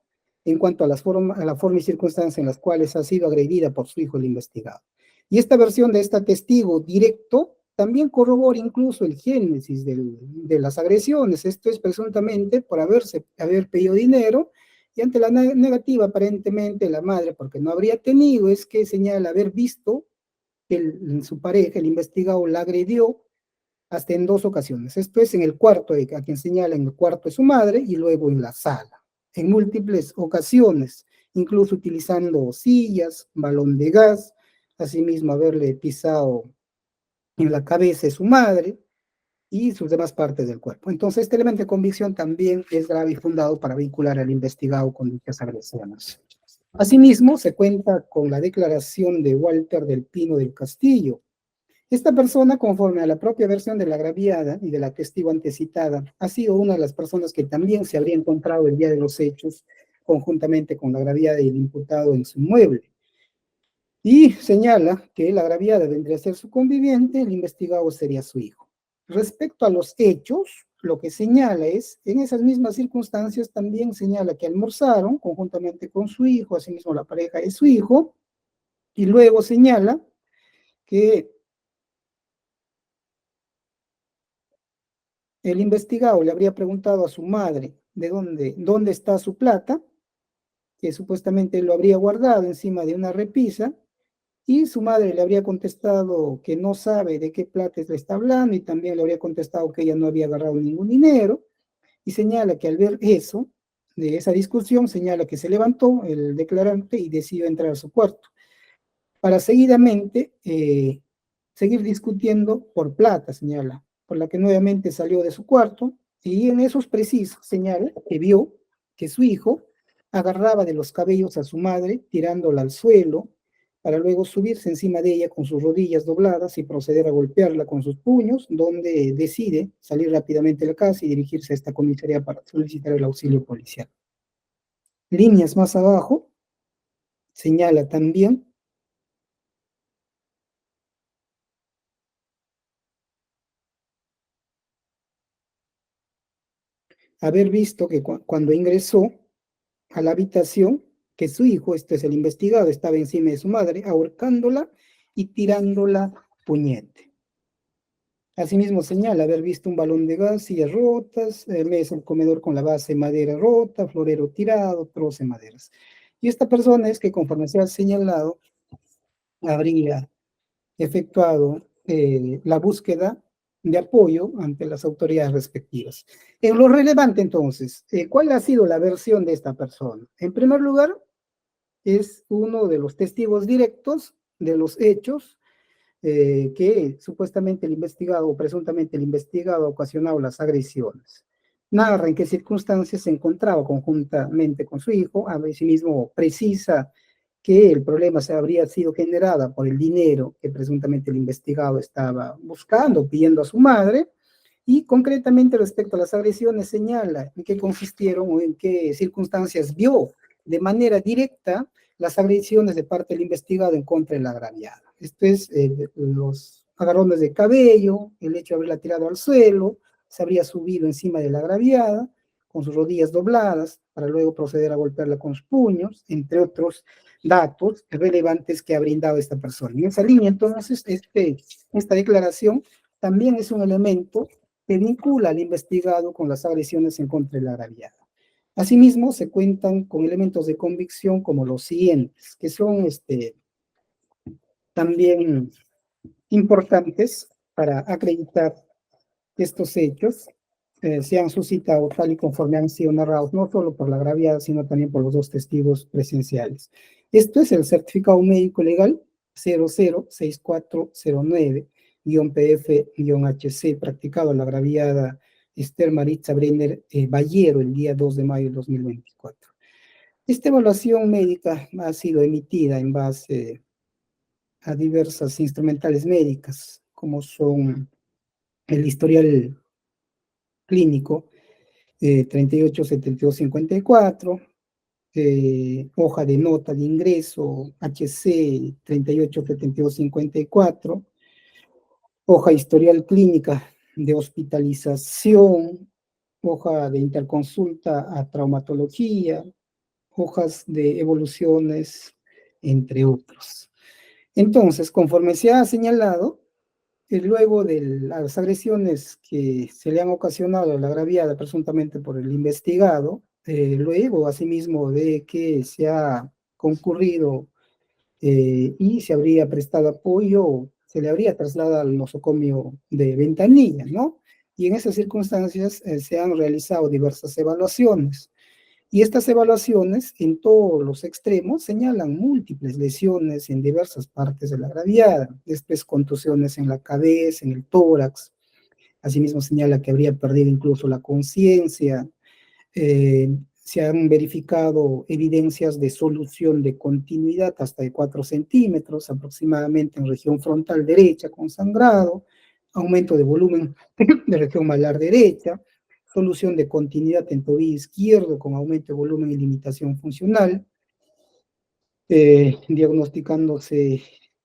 en cuanto a la forma y circunstancias en las cuales ha sido agredida por su hijo el investigado. Y esta versión de este testigo directo también corrobora incluso el génesis de las agresiones. Esto es presuntamente por haber pedido dinero, y ante la negativa aparentemente la madre, porque no habría tenido, es que señala haber visto que su pareja, el investigado, la agredió hasta en 2 ocasiones. Esto es en el cuarto, a quien señala en el cuarto de su madre, y luego en la sala, en múltiples ocasiones, incluso utilizando sillas, balón de gas, asimismo haberle pisado en la cabeza de su madre y sus demás partes del cuerpo. Entonces, este elemento de convicción también es grave y fundado para vincular al investigado con dichas agresiones. Asimismo, se cuenta con la declaración de Walter del Pino del Castillo. Esta persona, conforme a la propia versión de la agraviada y de la testigo antecitada, ha sido una de las personas que también se habría encontrado el día de los hechos, conjuntamente con la agraviada y el imputado en su inmueble. Y señala que la agraviada vendría a ser su conviviente, el investigado sería su hijo. Respecto a los hechos, lo que señala es, en esas mismas circunstancias también señala que almorzaron conjuntamente con su hijo, asimismo la pareja de su hijo, y luego señala que el investigado le habría preguntado a su madre de dónde está su plata, que supuestamente lo habría guardado encima de una repisa, y su madre le habría contestado que no sabe de qué plata le está hablando, y también le habría contestado que ella no había agarrado ningún dinero, y señala que al ver eso, de esa discusión, señala que se levantó el declarante y decidió entrar a su cuarto, para seguidamente seguir discutiendo por plata, señala, por la que nuevamente salió de su cuarto, y en esos precisos señala que vio que su hijo agarraba de los cabellos a su madre, tirándola al suelo, para luego subirse encima de ella con sus rodillas dobladas y proceder a golpearla con sus puños, donde decide salir rápidamente de la casa y dirigirse a esta comisaría para solicitar el auxilio policial. Líneas más abajo, señala también haber visto que cuando ingresó a la habitación, que su hijo, este es el investigado, estaba encima de su madre, ahorcándola y tirándola puñete. Asimismo señala haber visto un balón de gas, sillas rotas, mesa, el comedor con la base de madera rota, florero tirado, trozo de maderas. Y esta persona es que, conforme se ha señalado, habría efectuado la búsqueda de apoyo ante las autoridades respectivas. En lo relevante, entonces, ¿cuál ha sido la versión de esta persona? En primer lugar, es uno de los testigos directos de los hechos que supuestamente el investigado o presuntamente el investigado ha ocasionado las agresiones. Narra en qué circunstancias se encontraba conjuntamente con su hijo, asimismo precisa que el problema se habría sido generado por el dinero que presuntamente el investigado estaba buscando, pidiendo a su madre, y concretamente respecto a las agresiones señala en qué consistieron o en qué circunstancias vio de manera directa las agresiones de parte del investigado en contra de la agraviada. Esto es los agarrones de cabello, el hecho de haberla tirado al suelo, se habría subido encima de la agraviada con sus rodillas dobladas para luego proceder a golpearla con sus puños, entre otros datos relevantes que ha brindado esta persona. En esa línea, entonces, esta declaración también es un elemento que vincula al investigado con las agresiones en contra de la agraviada. Asimismo, se cuentan con elementos de convicción como los siguientes, que son también importantes para acreditar que estos hechos se han suscitado tal y conforme han sido narrados, no solo por la agraviada, sino también por los dos testigos presenciales. Esto es el certificado médico legal 006409-PF-HC, practicado a la agraviada Esther Maritza Brenner Ballero el día 2 de mayo de 2024. Esta evaluación médica ha sido emitida en base a diversas instrumentales médicas, como son el historial clínico 387254, hoja de nota de ingreso HC 387254, hoja historial clínica de hospitalización, hoja de interconsulta a traumatología, hojas de evoluciones, entre otros. Entonces, conforme se ha señalado, luego de las agresiones que se le han ocasionado a la agraviada presuntamente por el investigado, luego asimismo de que se ha concurrido y se habría prestado apoyo, se le habría trasladado al nosocomio de Ventanilla, ¿no? Y en esas circunstancias se han realizado diversas evaluaciones. Y estas evaluaciones en todos los extremos señalan múltiples lesiones en diversas partes de la agraviada, después contusiones en la cabeza, en el tórax. Asimismo señala que habría perdido incluso la conciencia. Se han verificado evidencias de solución de continuidad hasta de 4 centímetros aproximadamente en región frontal derecha con sangrado, aumento de volumen de región malar derecha, solución de continuidad en tobillo izquierdo con aumento de volumen y limitación funcional, diagnosticándose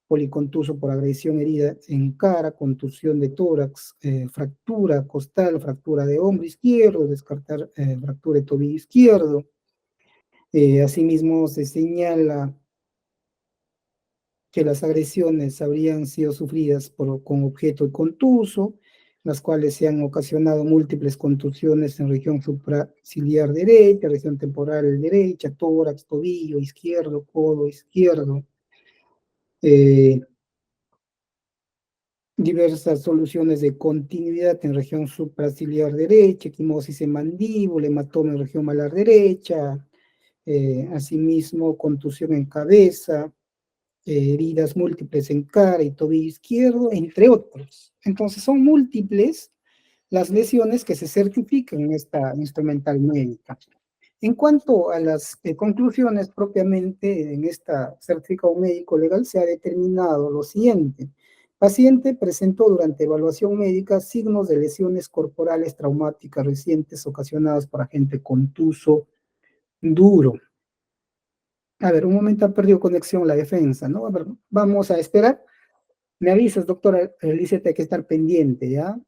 policontuso por agresión herida en cara, contusión de tórax, fractura costal, fractura de hombro izquierdo, descartar fractura de tobillo izquierdo. Asimismo, se señala que las agresiones habrían sido sufridas con objeto contuso, las cuales se han ocasionado múltiples contusiones en región supraciliar derecha, región temporal derecha, tórax, tobillo izquierdo, codo izquierdo. Diversas soluciones de continuidad en región supraciliar derecha, equimosis en mandíbula, hematoma en región malar derecha, asimismo contusión en cabeza, heridas múltiples en cara y tobillo izquierdo, entre otros. Entonces son múltiples las lesiones que se certifican en esta instrumental médica. En cuanto a las conclusiones propiamente en esta certificado médico legal, se ha determinado lo siguiente. Paciente presentó durante evaluación médica signos de lesiones corporales traumáticas recientes ocasionadas por agente contuso duro. A ver, un momento, ha perdido conexión la defensa, ¿no? A ver, vamos a esperar. Me avisas, doctora Elizabeth, hay que estar pendiente, ¿ya?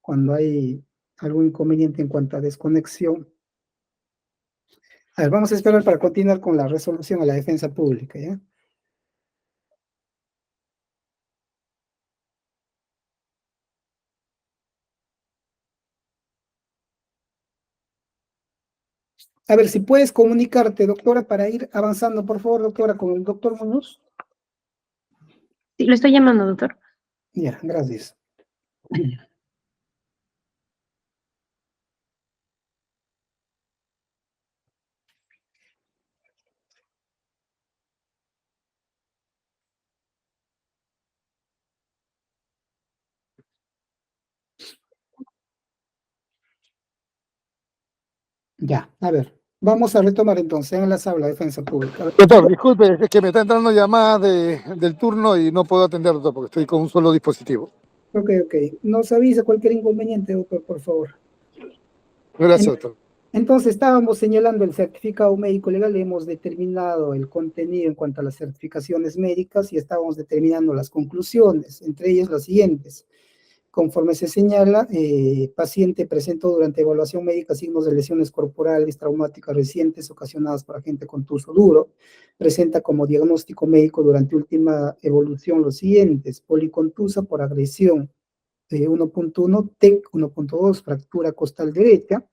Cuando hay algún inconveniente en cuanto a desconexión. A ver, vamos a esperar para continuar con la resolución a la defensa pública, ¿ya? A ver, si puedes comunicarte, doctora, para ir avanzando, por favor, doctora, con el doctor Muñoz. Sí, lo estoy llamando, doctor. Ya, gracias. Ya, a ver, vamos a retomar entonces en la sala de defensa pública. A ver, Doctor, disculpe, es que me está entrando llamada del turno y no puedo atender, doctor, porque estoy con un solo dispositivo. ok. Nos avisa cualquier inconveniente, doctor, por favor. Gracias, doctor. Entonces, estábamos señalando el certificado médico legal, hemos determinado el contenido en cuanto a las certificaciones médicas y estábamos determinando las conclusiones, entre ellas las siguientes. Conforme se señala, paciente presentó durante evaluación médica signos de lesiones corporales traumáticas recientes ocasionadas por agente contuso duro. Presenta como diagnóstico médico durante última evolución los siguientes: policontusa por agresión 1.1, TEC 1.2, fractura costal derecha,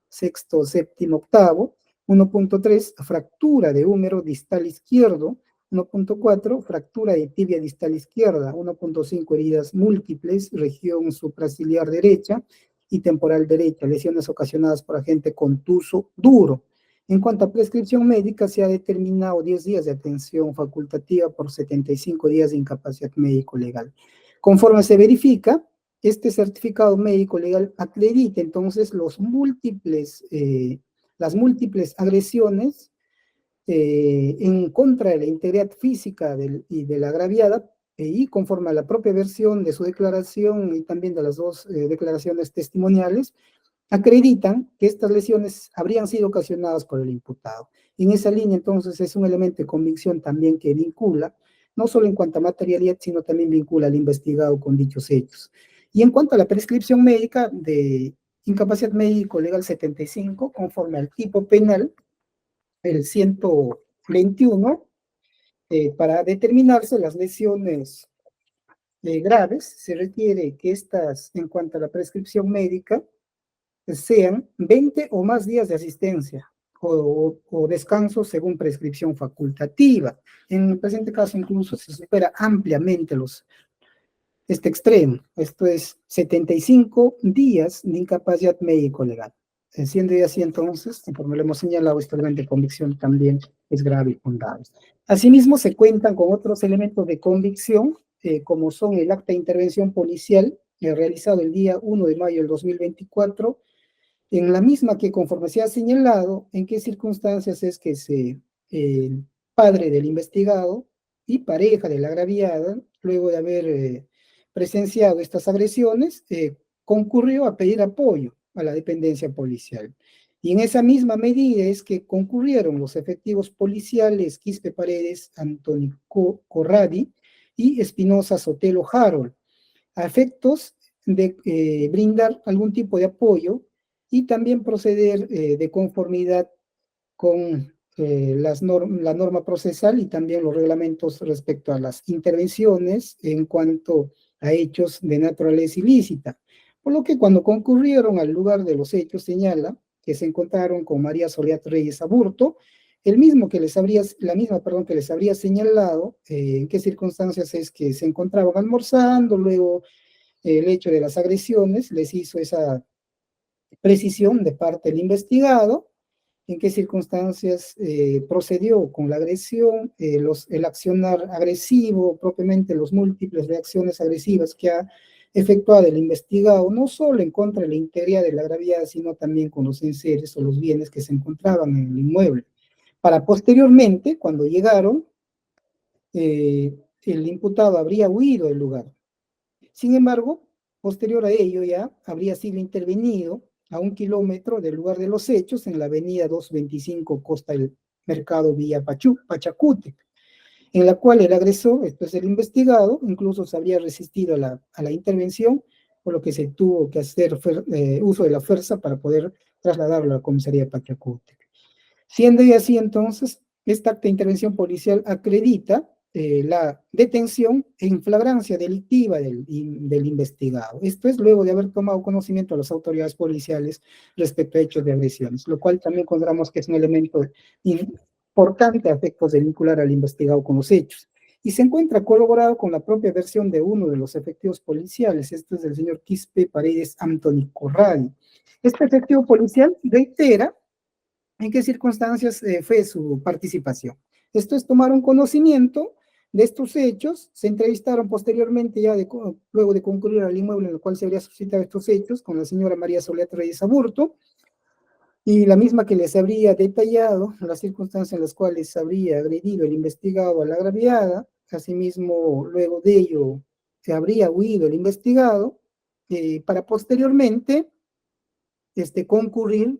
sexto, séptimo, octavo, 1.3, fractura de húmero distal izquierdo, 1.4, fractura de tibia distal izquierda, 1.5, heridas múltiples, región supraciliar derecha y temporal derecha, lesiones ocasionadas por agente contuso duro. En cuanto a prescripción médica, se ha determinado 10 días de atención facultativa por 75 días de incapacidad médico-legal. Conforme se verifica, este certificado médico legal acredita entonces las múltiples agresiones en contra de la integridad física y de la agraviada, y conforme a la propia versión de su declaración y también de las dos declaraciones testimoniales, acreditan que estas lesiones habrían sido ocasionadas por el imputado. En esa línea, entonces, es un elemento de convicción también que vincula no solo en cuanto a materialidad, sino también vincula al investigado con dichos hechos. Y en cuanto a la prescripción médica de incapacidad médico legal 75, conforme al tipo penal, el 121, para determinarse las lesiones graves, se requiere que estas, en cuanto a la prescripción médica, sean 20 o más días de asistencia o descanso según prescripción facultativa. En el presente caso incluso se supera ampliamente este extremo. Esto es 75 días de incapacidad médico-legal. Siendo ya así entonces, conforme lo hemos señalado, esta orden de convicción también es grave y fundable. Asimismo, se cuentan con otros elementos de convicción, como son el acta de intervención policial realizado el día 1 de mayo del 2024, en la misma que, conforme se ha señalado, en qué circunstancias es que el padre del investigado y pareja de la agraviada, luego de haber presenciado estas agresiones, concurrió a pedir apoyo a la dependencia policial. Y en esa misma medida es que concurrieron los efectivos policiales Quispe Paredes, Antoni Corradi y Espinosa Sotelo Harold, a efectos de brindar algún tipo de apoyo y también proceder de conformidad con la norma procesal y también los reglamentos respecto a las intervenciones en cuanto a hechos de naturaleza ilícita. Por lo que cuando concurrieron al lugar de los hechos, señala que se encontraron con María Soledad Reyes Aburto, la misma, que les habría señalado en qué circunstancias es que se encontraban almorzando, luego el hecho de las agresiones, les hizo esa precisión de parte del investigado, en qué circunstancias procedió con la agresión, el accionar agresivo, propiamente los múltiples reacciones agresivas que ha efectuado el investigado, no solo en contra de la integridad de la agraviada, sino también con los enseres o los bienes que se encontraban en el inmueble. Para posteriormente, cuando llegaron, el imputado habría huido del lugar. Sin embargo, posterior a ello ya habría sido intervenido a 1 kilómetro del lugar de los hechos en la avenida 225 Costa del Mercado Villa Pachacútec, en la cual el agresor, esto es el investigado, incluso se habría resistido a la intervención, por lo que se tuvo que hacer uso de la fuerza para poder trasladarlo a la comisaría de Pachacútec. Siendo ya así entonces, esta acta de intervención policial acredita la detención en flagrancia delictiva del investigado. Esto es luego de haber tomado conocimiento a las autoridades policiales respecto a hechos de agresiones, lo cual también consideramos que es un elemento importante a efectos de vincular al investigado con los hechos. Y se encuentra corroborado con la propia versión de uno de los efectivos policiales, esto es del señor Quispe Paredes Antoni Corradi. Este efectivo policial reitera en qué circunstancias fue su participación. Esto es, tomaron conocimiento de estos hechos, se entrevistaron posteriormente, ya luego de concluir al inmueble en el cual se habría suscitado estos hechos, con la señora María Soledad Reyes Aburto, y la misma que les habría detallado las circunstancias en las cuales habría agredido el investigado a la agraviada. Asimismo, luego de ello, se habría huido el investigado, para posteriormente concurrir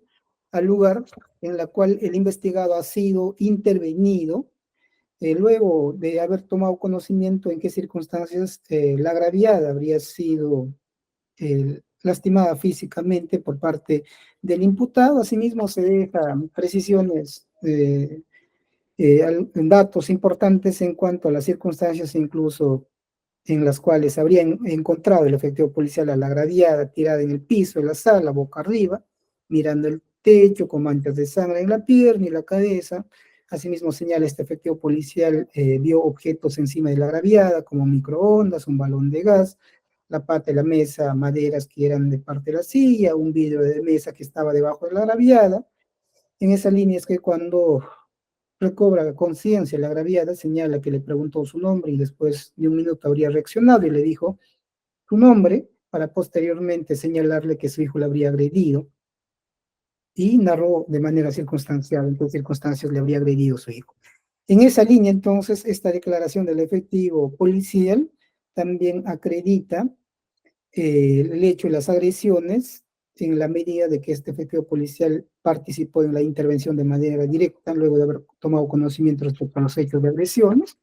al lugar en la cual el investigado ha sido intervenido, luego de haber tomado conocimiento en qué circunstancias la agraviada habría sido lastimada físicamente por parte del imputado. Asimismo, se dejan precisiones, datos importantes en cuanto a las circunstancias incluso en las cuales habrían encontrado el efectivo policial a la agraviada tirada en el piso de la sala, boca arriba, mirando el techo con manchas de sangre en la pierna y la cabeza. Asimismo señala este efectivo policial, vio objetos encima de la agraviada como microondas, un balón de gas, la pata de la mesa, maderas que eran de parte de la silla, un vidrio de mesa que estaba debajo de la agraviada. En esa línea es que cuando recobra conciencia la agraviada, señala que le preguntó su nombre y después de un minuto habría reaccionado y le dijo su nombre para posteriormente señalarle que su hijo le habría agredido y narró de manera circunstancial en qué circunstancias le habría agredido su hijo. En esa línea, entonces, esta declaración del efectivo policial también acredita el hecho de las agresiones en la medida de que este efectivo policial participó en la intervención de manera directa luego de haber tomado conocimiento respecto a los hechos de agresiones.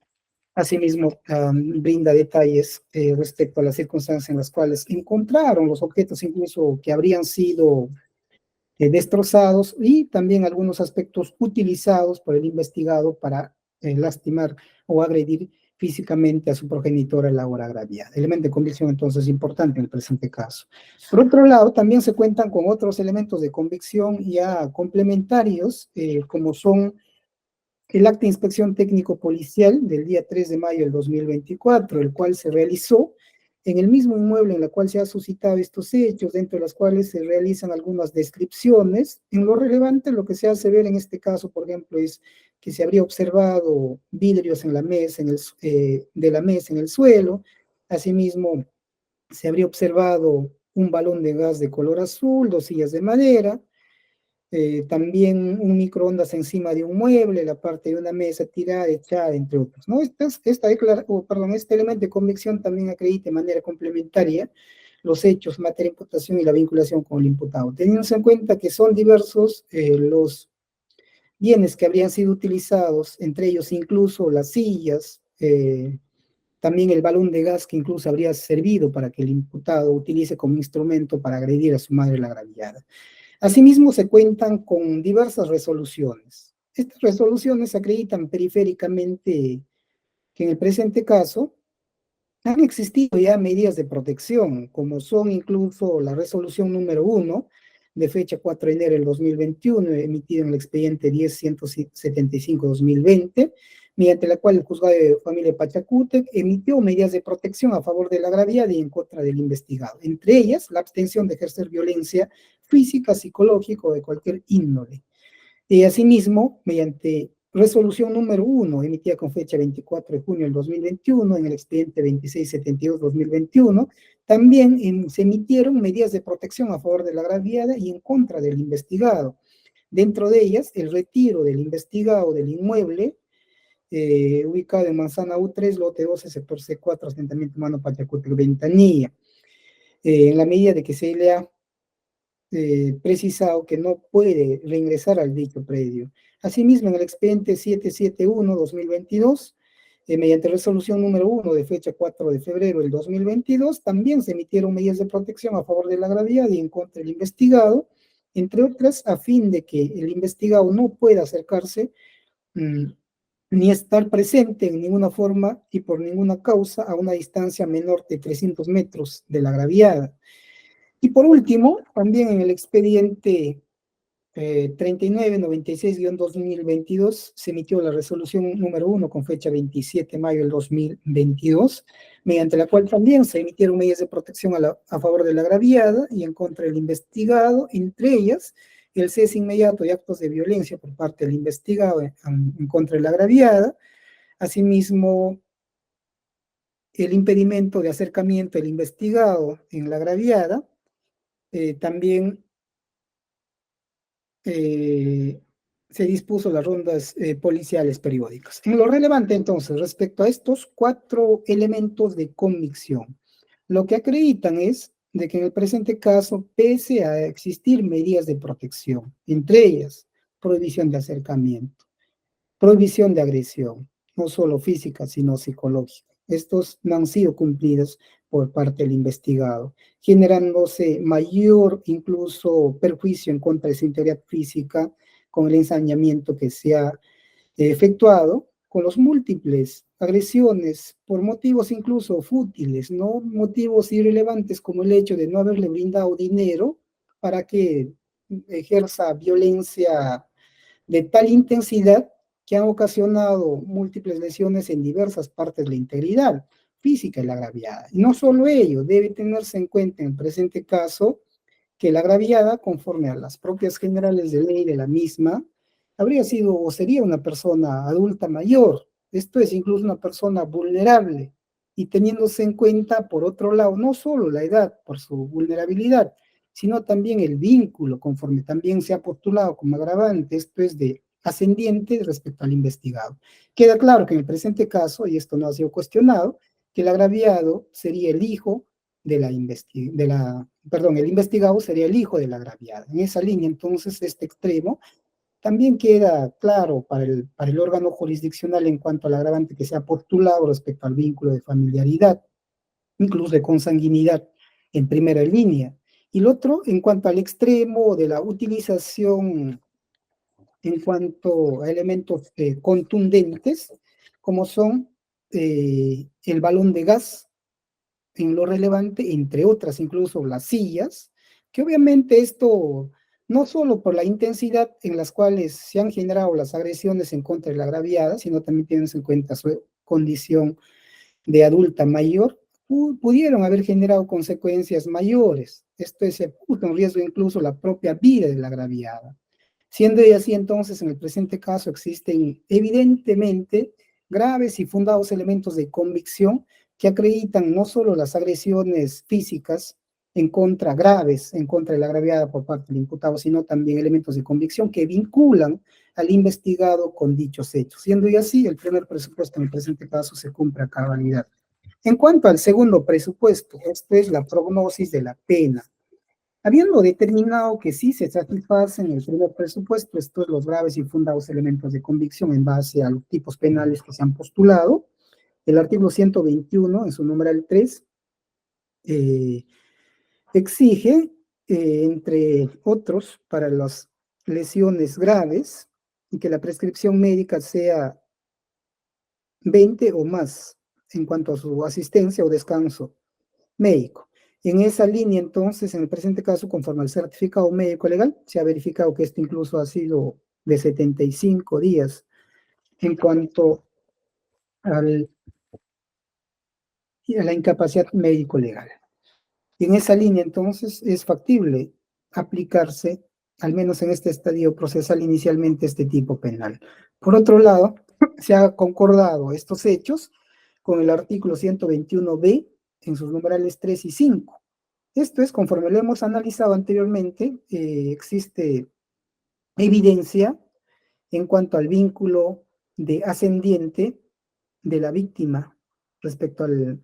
Asimismo, brinda detalles respecto a las circunstancias en las cuales encontraron los objetos, incluso que habrían sido destrozados, y también algunos aspectos utilizados por el investigado para lastimar o agredir físicamente a su progenitora Laura agraviada. Elemento de convicción entonces importante en el presente caso. Por otro lado, también se cuentan con otros elementos de convicción ya complementarios, como son el acta de inspección técnico-policial del día 3 de mayo del 2024, el cual se realizó en el mismo inmueble en el cual se han suscitado estos hechos, dentro de las cuales se realizan algunas descripciones. En lo relevante, lo que se hace ver en este caso, por ejemplo, es que se habría observado vidrios en la mesa, de la mesa en el suelo. Asimismo, se habría observado un balón de gas de color azul, 2 sillas de madera, también un microondas encima de un mueble, la parte de una mesa tirada, echada, entre otros, ¿no? Este elemento de convicción también acredita de manera complementaria los hechos, materia de imputación y la vinculación con el imputado. Teniendo en cuenta que son diversos los bienes que habrían sido utilizados, entre ellos incluso las sillas, también el balón de gas que incluso habría servido para que el imputado utilice como instrumento para agredir a su madre la agraviada. Asimismo, se cuentan con diversas resoluciones. Estas resoluciones acreditan periféricamente que en el presente caso han existido ya medidas de protección, como son incluso la resolución número 1, de fecha 4 de enero del 2021, emitida en el expediente 10-175-2020, mediante la cual el juzgado de familia de Pachacútec emitió medidas de protección a favor de la agraviada y en contra del investigado, entre ellas la abstención de ejercer violencia física, psicológica o de cualquier índole. Y asimismo, mediante resolución número 1, emitida con fecha 24 de junio del 2021, en el expediente 2672-2021, también se emitieron medidas de protección a favor de la agraviada y en contra del investigado. Dentro de ellas, el retiro del investigado del inmueble, ubicado en Manzana U3, lote 12, sector C4, asentamiento humano Pachacútec, Ventanilla, en la medida de que se le ha precisado que no puede reingresar al dicho predio. Asimismo, en el expediente 771-2022, mediante resolución número 1 de fecha 4 de febrero del 2022, también se emitieron medidas de protección a favor de la agraviada y en contra del investigado, entre otras, a fin de que el investigado no pueda acercarse ni estar presente en ninguna forma y por ninguna causa a una distancia menor de 300 metros de la agraviada. Y por último, también en el expediente 3996-2022 se emitió la resolución número 1 con fecha 27 de mayo del 2022, mediante la cual también se emitieron medidas de protección a favor de la agraviada y en contra del investigado, entre ellas el cese inmediato de actos de violencia por parte del investigado en contra de la agraviada, asimismo el impedimento de acercamiento del investigado en la agraviada, también se dispuso las rondas policiales periódicas. En lo relevante entonces respecto a estos 4 elementos de convicción, lo que acreditan es de que en el presente caso, pese a existir medidas de protección, entre ellas prohibición de acercamiento, prohibición de agresión, no solo física, sino psicológica. Estos no han sido cumplidos por parte del investigado, generándose mayor incluso perjuicio en contra de su integridad física con el ensañamiento que se ha efectuado, con los múltiples agresiones por motivos incluso fútiles, no motivos irrelevantes como el hecho de no haberle brindado dinero para que ejerza violencia de tal intensidad que han ocasionado múltiples lesiones en diversas partes de la integridad física de la agraviada. Y no solo ello, debe tenerse en cuenta en el presente caso que la agraviada, conforme a las propias generales de ley de la misma, habría sido o sería una persona adulta mayor, esto es incluso una persona vulnerable, y teniéndose en cuenta, por otro lado, no solo la edad por su vulnerabilidad, sino también el vínculo, conforme también se ha postulado como agravante, esto es de ascendiente respecto al investigado. Queda claro que en el presente caso, y esto no ha sido cuestionado, que el agraviado sería el hijo el investigado sería el hijo de la agraviada. En esa línea, entonces, este extremo También queda claro para el órgano jurisdiccional en cuanto al agravante que se ha postulado respecto al vínculo de familiaridad, incluso de consanguinidad en primera línea. Y el otro, en cuanto al extremo de la utilización en cuanto a elementos contundentes, como son el balón de gas en lo relevante, entre otras, incluso las sillas, que obviamente esto, no solo por la intensidad en las cuales se han generado las agresiones en contra de la agraviada, sino también teniendo en cuenta su condición de adulta mayor, pudieron haber generado consecuencias mayores. Esto es, se puso en riesgo incluso la propia vida de la agraviada. Siendo así, entonces, en el presente caso existen evidentemente graves y fundados elementos de convicción que acreditan no solo las agresiones físicas graves en contra de la agraviada por parte del imputado, sino también elementos de convicción que vinculan al investigado con dichos hechos. Siendo así, el primer presupuesto en el presente caso se cumple a cabalidad. En cuanto al segundo presupuesto, esto es la prognosis de la pena. Habiendo determinado que sí se satisfacen en el primer presupuesto estos los graves y fundados elementos de convicción en base a los tipos penales que se han postulado, el artículo 121, en su numeral 3, exige, entre otros, para las lesiones graves, que la prescripción médica sea 20 o más en cuanto a su asistencia o descanso médico. En esa línea, entonces, en el presente caso, conforme al certificado médico legal, se ha verificado que esto incluso ha sido de 75 días en cuanto a la incapacidad médico legal. En esa línea, entonces, es factible aplicarse, al menos en este estadio procesal inicialmente, este tipo penal. Por otro lado, se ha concordado estos hechos con el artículo 121b en sus numerales 3 y 5. Esto es, conforme lo hemos analizado anteriormente, existe evidencia en cuanto al vínculo de ascendiente de la víctima respecto al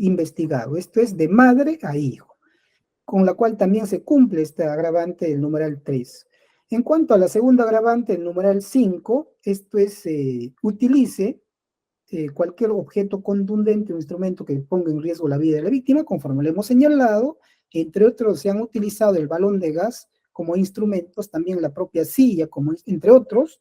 investigado. Esto es de madre a hijo, con la cual también se cumple este agravante del numeral 3. En cuanto a la segunda agravante, el numeral 5, esto es, utilice cualquier objeto contundente o instrumento que ponga en riesgo la vida de la víctima, conforme lo hemos señalado. Entre otros, se han utilizado el balón de gas como instrumentos, también la propia silla, entre otros,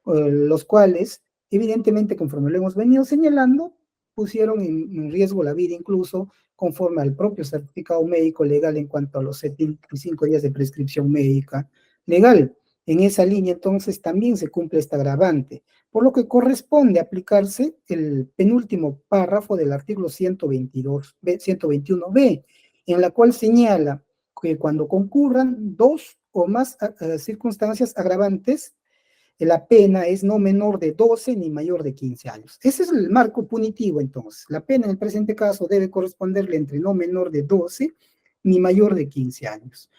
los cuales, evidentemente, conforme lo hemos venido señalando, pusieron en riesgo la vida, incluso conforme al propio certificado médico legal en cuanto a los 75 días de prescripción médica legal. En esa línea, entonces, también se cumple este agravante, por lo que corresponde aplicarse el penúltimo párrafo del artículo 121b, en la cual señala que cuando concurran dos o más circunstancias agravantes, la pena es no menor de 12 ni mayor de 15 años. Ese es el marco punitivo, entonces. La pena en el presente caso debe corresponderle entre no menor de 12 ni mayor de 15 años.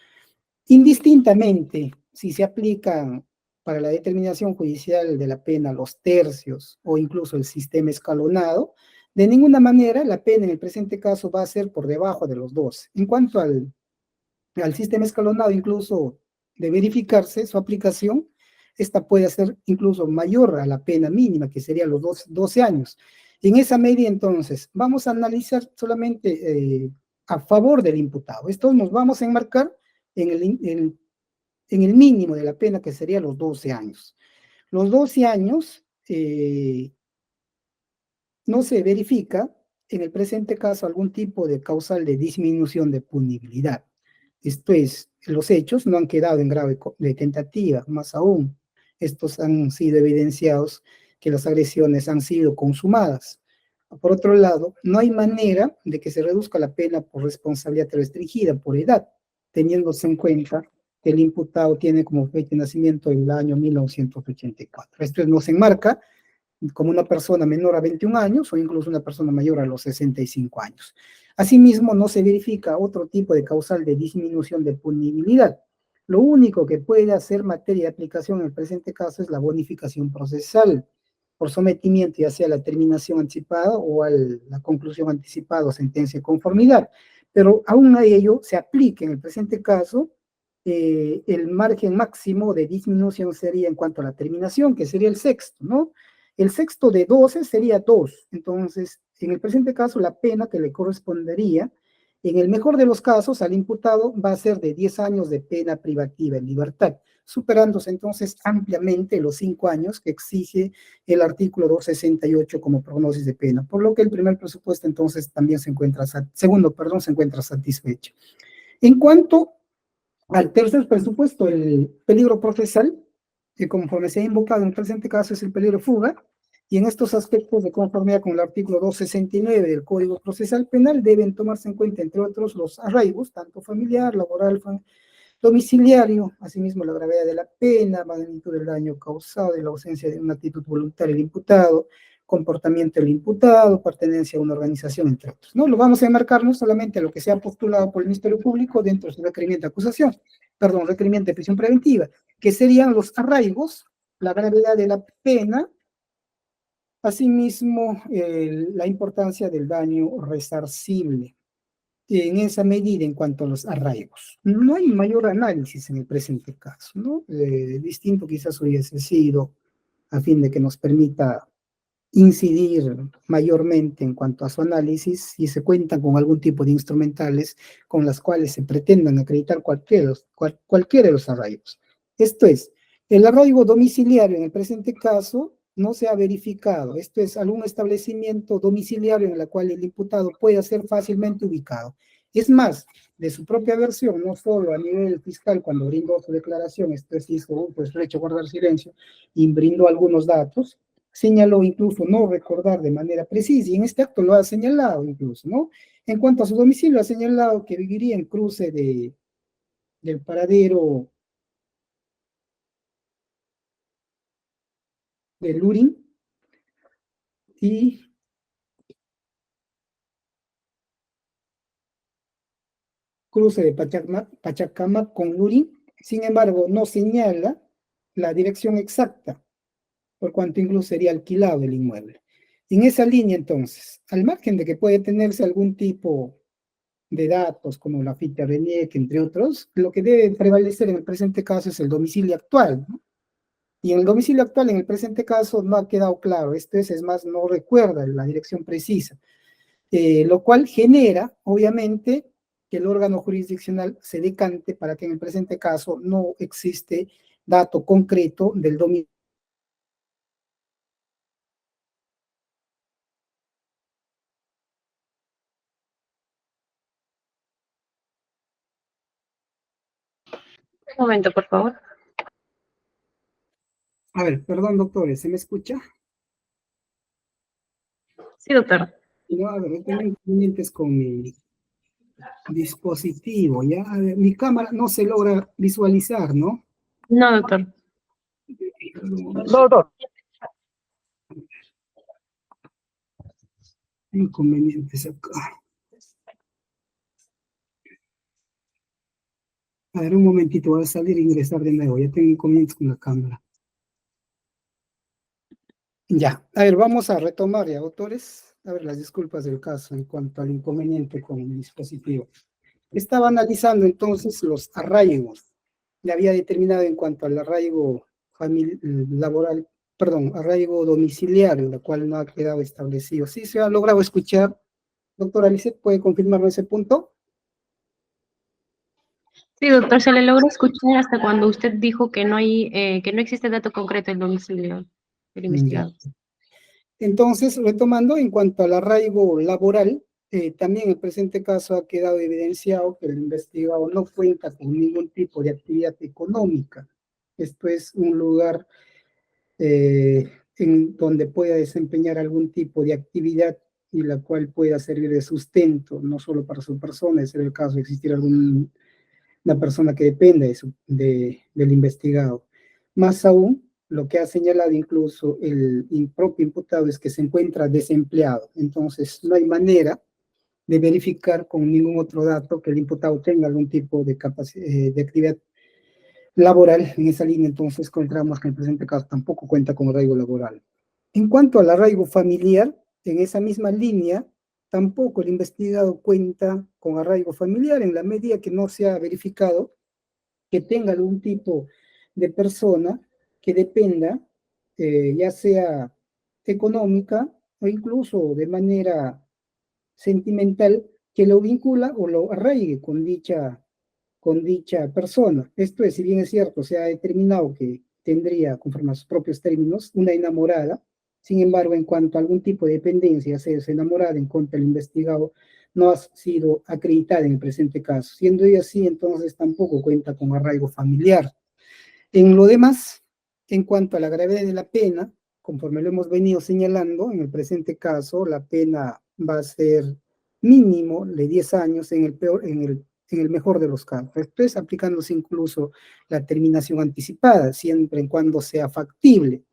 Indistintamente, si se aplican para la determinación judicial de la pena los tercios o incluso el sistema escalonado, de ninguna manera la pena en el presente caso va a ser por debajo de los 12. En cuanto al sistema escalonado, incluso de verificarse su aplicación, esta puede ser incluso mayor a la pena mínima, que sería los 12 años. En esa medida, entonces, vamos a analizar solamente a favor del imputado. Esto nos vamos a enmarcar en el mínimo de la pena, que sería los 12 años. Los 12 años no se verifica, en el presente caso, algún tipo de causal de disminución de punibilidad. Esto es, los hechos no han quedado en grave de tentativa, más aún, estos han sido evidenciados que las agresiones han sido consumadas. Por otro lado, no hay manera de que se reduzca la pena por responsabilidad restringida por edad, teniéndose en cuenta que el imputado tiene como fecha de nacimiento el año 1984. Esto nos enmarca como una persona menor a 21 años o incluso una persona mayor a los 65 años. Asimismo, no se verifica otro tipo de causal de disminución de punibilidad. Lo único que puede hacer materia de aplicación en el presente caso es la bonificación procesal por sometimiento, ya sea a la terminación anticipada o a la conclusión anticipada o sentencia de conformidad. Pero aún a ello se aplica en el presente caso el margen máximo de disminución sería en cuanto a la terminación, que sería el sexto, ¿no? El sexto de 12 sería 2. Entonces, en el presente caso, la pena que le correspondería, en el mejor de los casos, al imputado va a ser de 10 años de pena privativa en libertad, superándose entonces ampliamente los 5 años que exige el artículo 268 como prognosis de pena, por lo que el primer presupuesto entonces también se encuentra, segundo, perdón, se encuentra satisfecho. En cuanto al tercer presupuesto, el peligro procesal, que conforme se ha invocado en el presente caso es el peligro de fuga, y en estos aspectos de conformidad con el artículo 269 del Código Procesal Penal deben tomarse en cuenta, entre otros, los arraigos, tanto familiar, laboral, domiciliario, asimismo la gravedad de la pena, magnitud del daño causado y la ausencia de una actitud voluntaria del imputado, comportamiento del imputado, pertenencia a una organización, entre otros. ¿No? Lo vamos a enmarcar no solamente a lo que sea postulado por el Ministerio Público dentro de su requerimiento de acusación, perdón, requerimiento de prisión preventiva, que serían los arraigos, la gravedad de la pena, asimismo la importancia del daño resarcible. En esa medida en cuanto a los arraigos. No hay mayor análisis en el presente caso, ¿no? Distinto quizás hubiese sido a fin de que nos permita incidir mayormente en cuanto a su análisis y se cuentan con algún tipo de instrumentales con las cuales se pretendan acreditar cualquiera de los arraigos. Esto es, el arraigo domiciliario en el presente caso no se ha verificado. Esto es algún establecimiento domiciliario en el cual el imputado pueda ser fácilmente ubicado. Es más, de su propia versión, no solo a nivel fiscal cuando brindó su declaración, esto es, hizo pues derecho a guardar silencio y brindó algunos datos, señaló incluso no recordar de manera precisa, y en este acto lo ha señalado incluso, ¿no? En cuanto a su domicilio, ha señalado que viviría en cruce del paradero de Lurín y cruce de Pachacamac con Lurín. Sin embargo, no señala la dirección exacta, por cuanto incluso sería alquilado el inmueble. En esa línea, entonces, al margen de que puede tenerse algún tipo de datos como la ficha RENIEC, entre otros, lo que debe prevalecer en el presente caso es el domicilio actual, ¿no? Y en el domicilio actual, en el presente caso, no ha quedado claro. Esto es más, no recuerda la dirección precisa, lo cual genera, obviamente, que el órgano jurisdiccional se decante para que en el presente caso no existe dato concreto del domicilio. Un momento, por favor. A ver, perdón, doctores, ¿se me escucha? Sí, doctor. No, a ver, tengo inconvenientes con mi dispositivo, ¿ya? A ver, mi cámara no se logra visualizar, ¿no? No, doctor. Doctor. Inconvenientes acá. A ver, un momentito, voy a salir e ingresar de nuevo. Ya tengo inconvenientes con la cámara. Ya, a ver, vamos a retomar ya, autores. A ver, las disculpas del caso en cuanto al inconveniente con el dispositivo. Estaba analizando entonces los arraigos. Le había determinado en cuanto al arraigo laboral, perdón, arraigo domiciliario, la cual no ha quedado establecido. ¿Sí se ha logrado escuchar? Doctora Lisset, ¿puede confirmarme ese punto? Sí, doctor, se le logra escuchar hasta cuando usted dijo que que no existe dato concreto del domicilio del Ya. investigado. Entonces, retomando, en cuanto al arraigo laboral, también en el presente caso ha quedado evidenciado que el investigado no cuenta con ningún tipo de actividad económica. Esto es un lugar en donde pueda desempeñar algún tipo de actividad y la cual pueda servir de sustento, no solo para su persona, es el caso de existir alguna persona que dependa del investigado. Más aún, lo que ha señalado incluso el propio imputado es que se encuentra desempleado. Entonces, no hay manera de verificar con ningún otro dato que el imputado tenga algún tipo de actividad laboral en esa línea. Entonces, encontramos que en el presente caso tampoco cuenta con arraigo laboral. En cuanto al arraigo familiar, en esa misma línea, tampoco el investigado cuenta con arraigo familiar en la medida que no se ha verificado que tenga algún tipo de persona que dependa, ya sea económica o incluso de manera sentimental, que lo vincula o lo arraigue con dicha persona. Esto es, si bien es cierto, se ha determinado que tendría, conforme a sus propios términos, una enamorada. Sin embargo, en cuanto a algún tipo de dependencia, sea esa enamorada en contra del investigado, no ha sido acreditada en el presente caso. Siendo ella así, entonces tampoco cuenta con arraigo familiar. En lo demás, en cuanto a la gravedad de la pena, conforme lo hemos venido señalando, en el presente caso, la pena va a ser mínimo de 10 años en el mejor de los casos. Esto es aplicándose incluso la terminación anticipada, siempre en cuando sea factible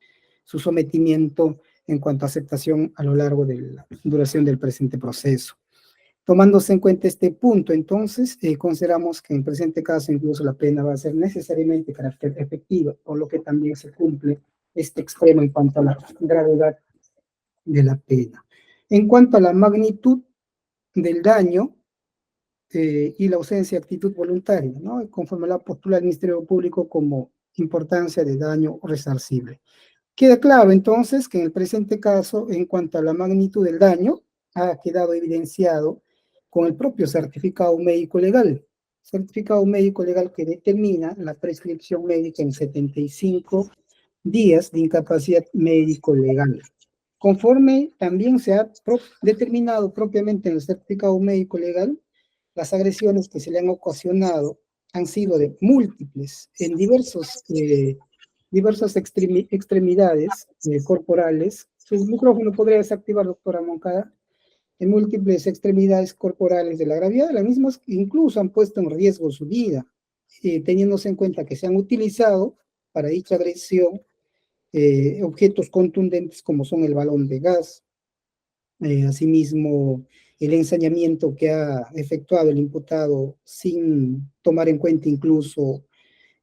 su sometimiento en cuanto a aceptación a lo largo de la duración del presente proceso. Tomándose en cuenta este punto, entonces, consideramos que en presente caso incluso la pena va a ser necesariamente de carácter efectivo, por lo que también se cumple este extremo en cuanto a la gravedad de la pena. En cuanto a la magnitud del daño y la ausencia de actitud voluntaria, ¿no? Conforme la postura del Ministerio Público como importancia de daño resarcible. Queda claro entonces que en el presente caso, en cuanto a la magnitud del daño, ha quedado evidenciado con el propio certificado médico legal que determina la prescripción médica en 75 días de incapacidad médico legal. Conforme también se ha determinado propiamente en el certificado médico legal, las agresiones que se le han ocasionado han sido de múltiples, en diversas extremidades corporales. Su micrófono podría desactivar, doctora Moncada. En múltiples extremidades corporales de la gravedad, las mismas incluso han puesto en riesgo su vida, teniéndose en cuenta que se han utilizado para dicha agresión objetos contundentes como son el balón de gas, asimismo el ensañamiento que ha efectuado el imputado sin tomar en cuenta incluso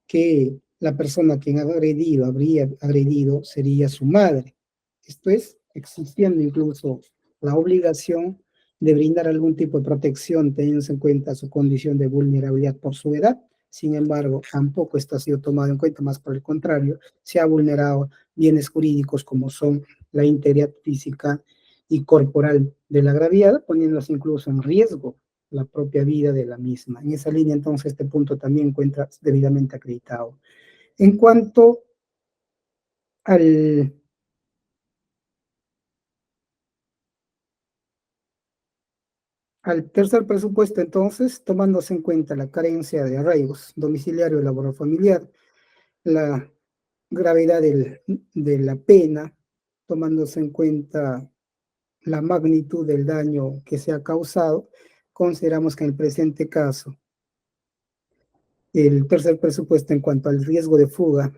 que la persona que habría agredido sería su madre. Esto es, existiendo incluso la obligación de brindar algún tipo de protección teniendo en cuenta su condición de vulnerabilidad por su edad. Sin embargo, tampoco esto ha sido tomado en cuenta, más por el contrario, se ha vulnerado bienes jurídicos como son la integridad física y corporal de la agraviada, poniéndose incluso en riesgo la propia vida de la misma. En esa línea, entonces, este punto también encuentra debidamente acreditado. En cuanto al tercer presupuesto, entonces, tomándose en cuenta la carencia de arraigos domiciliario y laboral familiar, la gravedad de la pena, tomándose en cuenta la magnitud del daño que se ha causado, consideramos que en el presente caso, el tercer presupuesto en cuanto al riesgo de fuga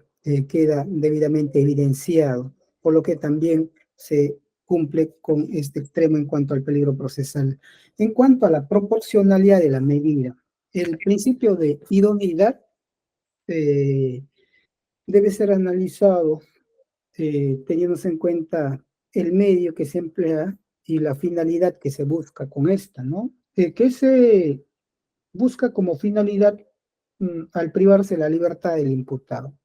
queda debidamente evidenciado, por lo que también se cumple con este extremo en cuanto al peligro procesal. En cuanto a la proporcionalidad de la medida, el principio de idoneidad debe ser analizado teniéndose en cuenta el medio que se emplea y la finalidad que se busca con esta, ¿no? ¿Qué se busca como finalidad al privarse la libertad del imputado?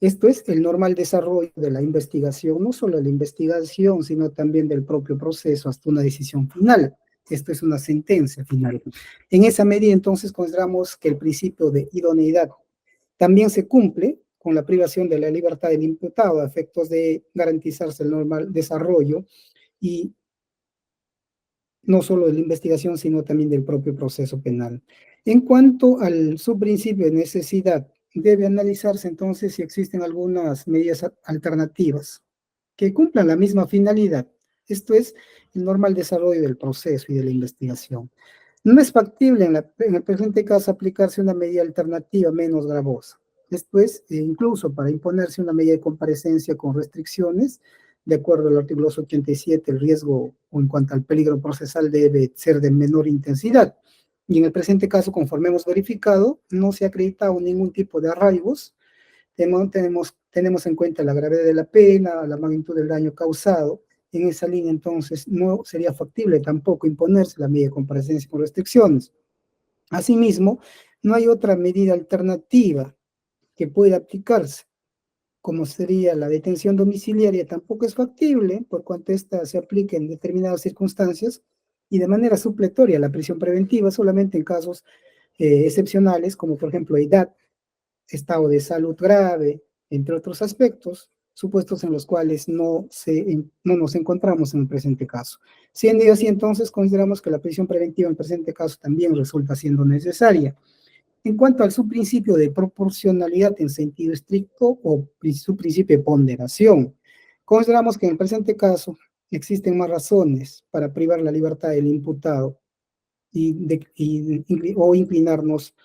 Esto es el normal desarrollo de la investigación, no solo de la investigación, sino también del propio proceso hasta una decisión final. Esto es una sentencia final. En esa medida, entonces, consideramos que el principio de idoneidad también se cumple con la privación de la libertad del imputado a efectos de garantizarse el normal desarrollo y no solo de la investigación, sino también del propio proceso penal. En cuanto al subprincipio de necesidad, debe analizarse entonces si existen algunas medidas alternativas que cumplan la misma finalidad. Esto es el normal desarrollo del proceso y de la investigación. No es factible en el presente caso aplicarse una medida alternativa menos gravosa. Esto es, incluso para imponerse una medida de comparecencia con restricciones, de acuerdo al artículo 87, el riesgo o en cuanto al peligro procesal debe ser de menor intensidad. Y en el presente caso, conforme hemos verificado, no se ha acreditado ningún tipo de arraigos. Tenemos en cuenta la gravedad de la pena, la magnitud del daño causado. En esa línea, entonces, no sería factible tampoco imponerse la medida de comparecencia con restricciones. Asimismo, no hay otra medida alternativa que pueda aplicarse, como sería la detención domiciliaria, tampoco es factible, por cuanto ésta se aplique en determinadas circunstancias, y de manera supletoria la prisión preventiva solamente en casos excepcionales, como por ejemplo edad, estado de salud grave, entre otros aspectos, supuestos en los cuales no nos encontramos en el presente caso. Siendo así, entonces, consideramos que la prisión preventiva en el presente caso también resulta siendo necesaria. En cuanto al su principio de proporcionalidad en sentido estricto o su principio de ponderación, consideramos que en el presente caso existen más razones para privar la libertad del imputado o inclinarnos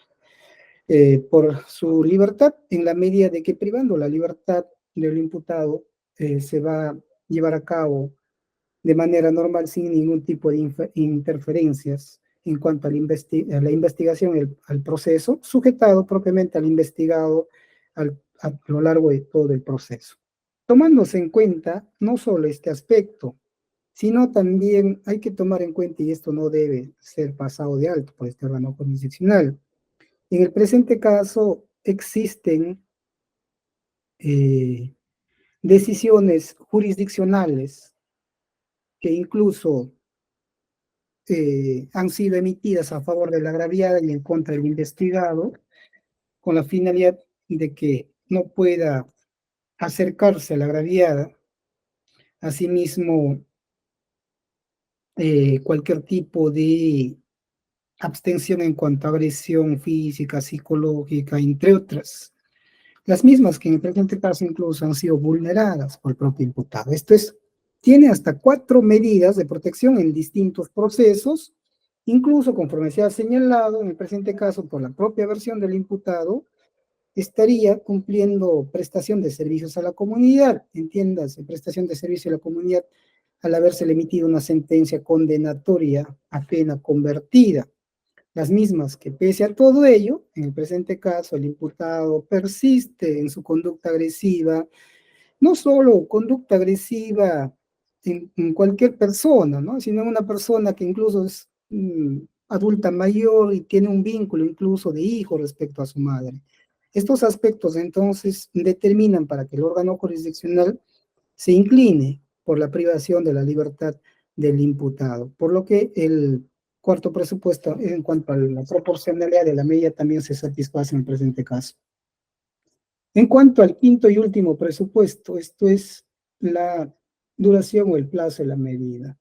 por su libertad, en la medida de que privando la libertad del imputado se va a llevar a cabo de manera normal sin ningún tipo de interferencias en cuanto a la investigación, al proceso, sujetado propiamente al investigado a lo largo de todo el proceso. Tomándose en cuenta no solo este aspecto, sino también hay que tomar en cuenta, y esto no debe ser pasado de alto por este órgano jurisdiccional, en el presente caso existen decisiones jurisdiccionales que incluso han sido emitidas a favor de la agraviada y en contra del investigado, con la finalidad de que no pueda acercarse a la agraviada. Asimismo, cualquier tipo de abstención en cuanto a agresión física, psicológica, entre otras. Las mismas que en el presente caso incluso han sido vulneradas por el propio imputado. Esto es, tiene hasta 4 medidas de protección en distintos procesos, incluso conforme se ha señalado, en el presente caso por la propia versión del imputado, estaría cumpliendo prestación de servicios a la comunidad, entiéndase, prestación de servicio a la comunidad al haberse emitido una sentencia condenatoria a pena convertida. Las mismas que pese a todo ello, en el presente caso el imputado persiste en su conducta agresiva, no solo conducta agresiva en cualquier persona, ¿no? Sino en una persona que incluso es adulta mayor y tiene un vínculo incluso de hijo respecto a su madre. Estos aspectos entonces determinan para que el órgano jurisdiccional se incline por la privación de la libertad del imputado, por lo que el cuarto presupuesto en cuanto a la proporcionalidad de la medida también se satisface en el presente caso. En cuanto al quinto y último presupuesto, esto es la duración o el plazo de la medida.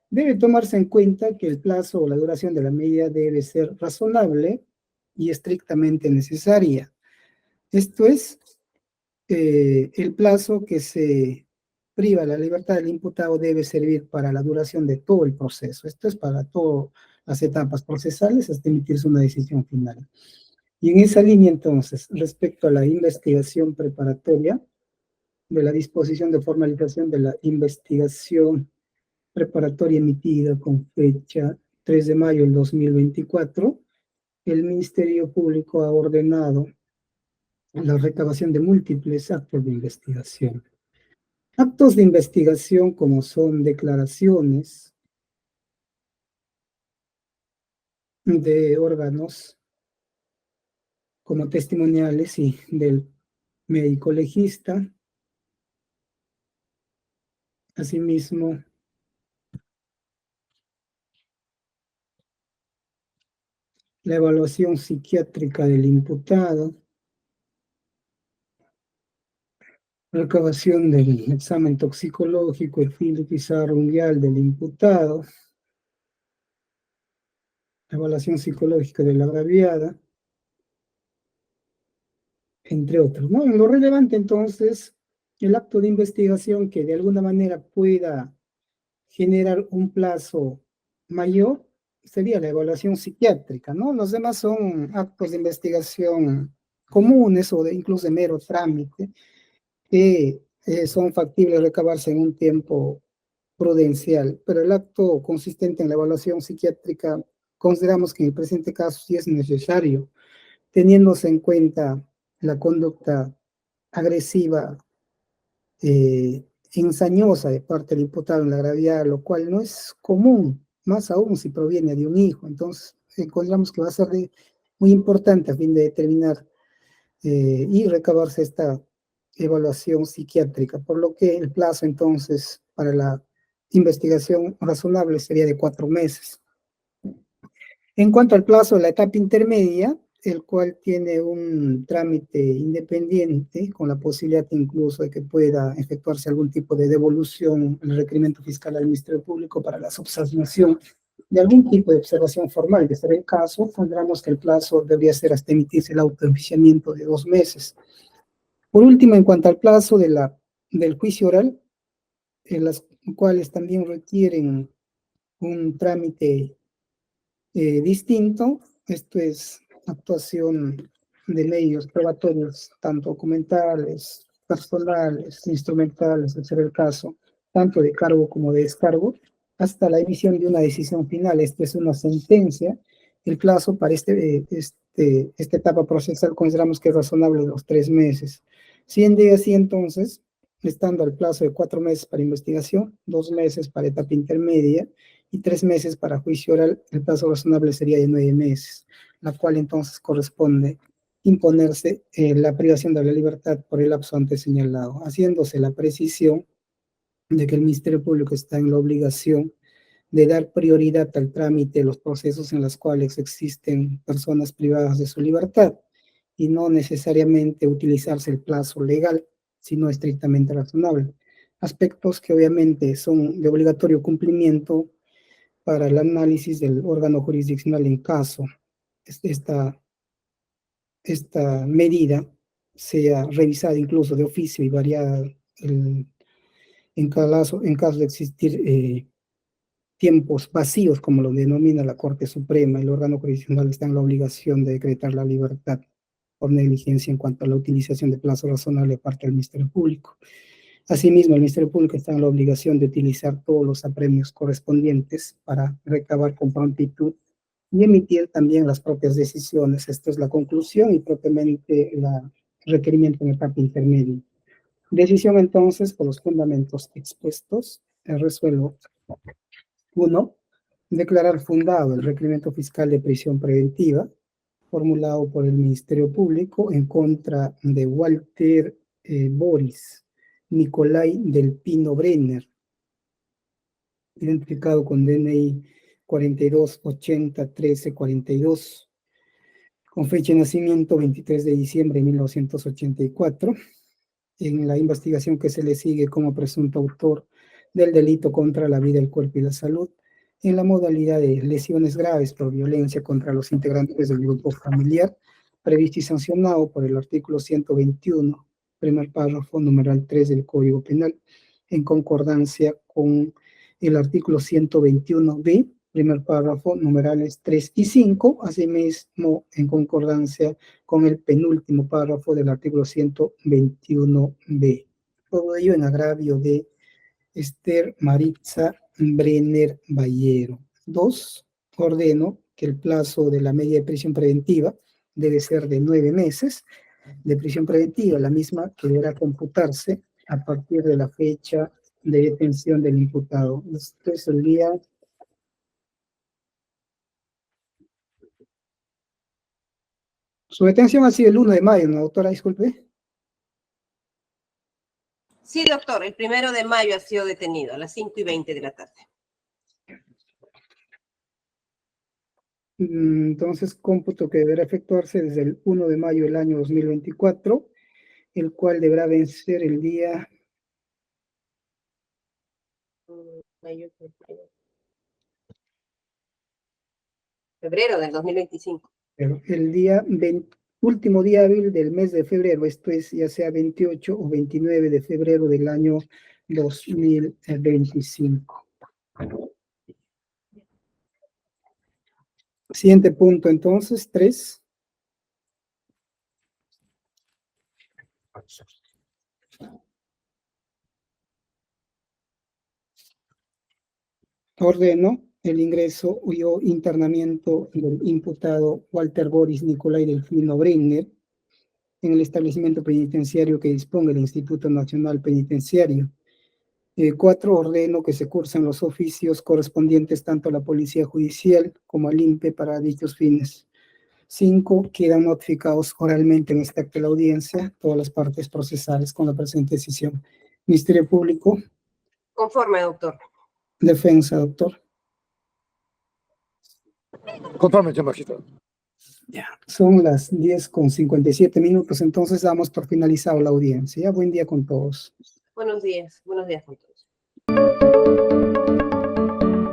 Debe tomarse en cuenta que el plazo o la duración de la medida debe ser razonable y estrictamente necesaria. Esto es el plazo que se priva la libertad del imputado debe servir para la duración de todo el proceso. Esto es para todas las etapas procesales hasta emitirse una decisión final. Y en esa línea, entonces, respecto a la investigación preparatoria, de la disposición de formalización de la investigación preparatoria emitida con fecha 3 de mayo del 2024, el Ministerio Público ha ordenado la recabación de múltiples actos de investigación. Actos de investigación como son declaraciones de órganos como testimoniales y del médico legista, asimismo la evaluación psiquiátrica del imputado, recabación del examen toxicológico, el filo pizarro unguial del imputado, evaluación psicológica de la agraviada, entre otros, ¿no? En lo relevante, entonces, el acto de investigación que de alguna manera pueda generar un plazo mayor sería la evaluación psiquiátrica, ¿no? Los demás son actos de investigación comunes o incluso de mero trámite que son factibles recabarse en un tiempo prudencial, pero el acto consistente en la evaluación psiquiátrica consideramos que en el presente caso sí es necesario, teniéndose en cuenta la conducta agresiva, ensañosa de parte del imputado en la gravedad, lo cual no es común, más aún si proviene de un hijo. Entonces, encontramos que va a ser muy importante a fin de determinar y recabarse esta evaluación psiquiátrica, por lo que el plazo entonces para la investigación razonable sería de 4 meses. En cuanto al plazo de la etapa intermedia, el cual tiene un trámite independiente, con la posibilidad incluso de que pueda efectuarse algún tipo de devolución, el requerimiento fiscal al Ministerio Público para la subsanación de algún tipo de observación formal, de ser el caso, pondremos que el plazo debería ser hasta emitirse el autoenjuiciamiento de 2 meses. Por último, en cuanto al plazo del juicio oral, en las cuales también requieren un trámite distinto, esto es actuación de medios probatorios, tanto documentales, personales, instrumentales, de ser el caso, tanto de cargo como de descargo, hasta la emisión de una decisión final. Esto es una sentencia. El plazo para esta etapa procesal consideramos que es razonable los 3 meses. Siendo así, entonces, estando al plazo de 4 meses para investigación, 2 meses para etapa intermedia y 3 meses para juicio oral, el plazo razonable sería de 9 meses, la cual entonces corresponde imponerse la privación de la libertad por el lapso antes señalado, haciéndose la precisión de que el Ministerio Público está en la obligación de dar prioridad al trámite de los procesos en los cuales existen personas privadas de su libertad y no necesariamente utilizarse el plazo legal, sino estrictamente razonable. Aspectos que obviamente son de obligatorio cumplimiento para el análisis del órgano jurisdiccional en caso esta medida sea revisada incluso de oficio y variada en caso de existir tiempos vacíos, como lo denomina la Corte Suprema. El órgano jurisdiccional está en la obligación de decretar la libertad por negligencia en cuanto a la utilización de plazo razonable de parte del Ministerio Público. Asimismo, el Ministerio Público está en la obligación de utilizar todos los apremios correspondientes para recabar con prontitud y emitir también las propias decisiones. Esta es la conclusión y propiamente el requerimiento en etapa intermedia. Decisión entonces, por los fundamentos expuestos, resuelvo. 1. Declarar fundado el requerimiento fiscal de prisión preventiva formulado por el Ministerio Público en contra de Walter Boris Nicolai del Pino Brenner, identificado con DNI 42801342, con fecha de nacimiento 23 de diciembre de 1984, en la investigación que se le sigue como presunto autor del delito contra la vida, el cuerpo y la salud, en la modalidad de lesiones graves por violencia contra los integrantes del grupo familiar, previsto y sancionado por el artículo 121, primer párrafo, numeral 3 del Código Penal, en concordancia con el artículo 121b, primer párrafo, numerales 3 y 5, asimismo en concordancia con el penúltimo párrafo del artículo 121b. Todo ello en agravio de Esther Maritza Brenner Ballero. 2. Ordeno que el plazo de la medida de prisión preventiva debe ser de 9 meses de prisión preventiva, la misma que deberá computarse a partir de la fecha de detención del imputado. Este es el día. Su detención ha sido el 1 de mayo, ¿no, doctora? Disculpe. Sí, doctor, el 1 de mayo ha sido detenido a las 5:20 de la tarde. Entonces, cómputo que deberá efectuarse desde el 1 de mayo del año 2024, el cual deberá vencer el día... Febrero del 2025. El día último día hábil del mes de febrero, esto es ya sea 28 o 29 de febrero del año 2025. Siguiente punto, entonces, 3. Ordeno el ingreso o internamiento del imputado Walter Boris Nicolai Delfino Brenner en el establecimiento penitenciario que disponga el Instituto Nacional Penitenciario. 4. Ordeno que se cursen los oficios correspondientes tanto a la Policía Judicial como al INPE para dichos fines. 5. Quedan notificados oralmente en este acto de la audiencia todas las partes procesales con la presente decisión. Ministerio Público, Conforme, doctor. defensa, doctor. Conforme, señor magistrado. Ya, son las 10:57, entonces damos por finalizado la audiencia. Ya, buen día con todos. Buenos días con todos.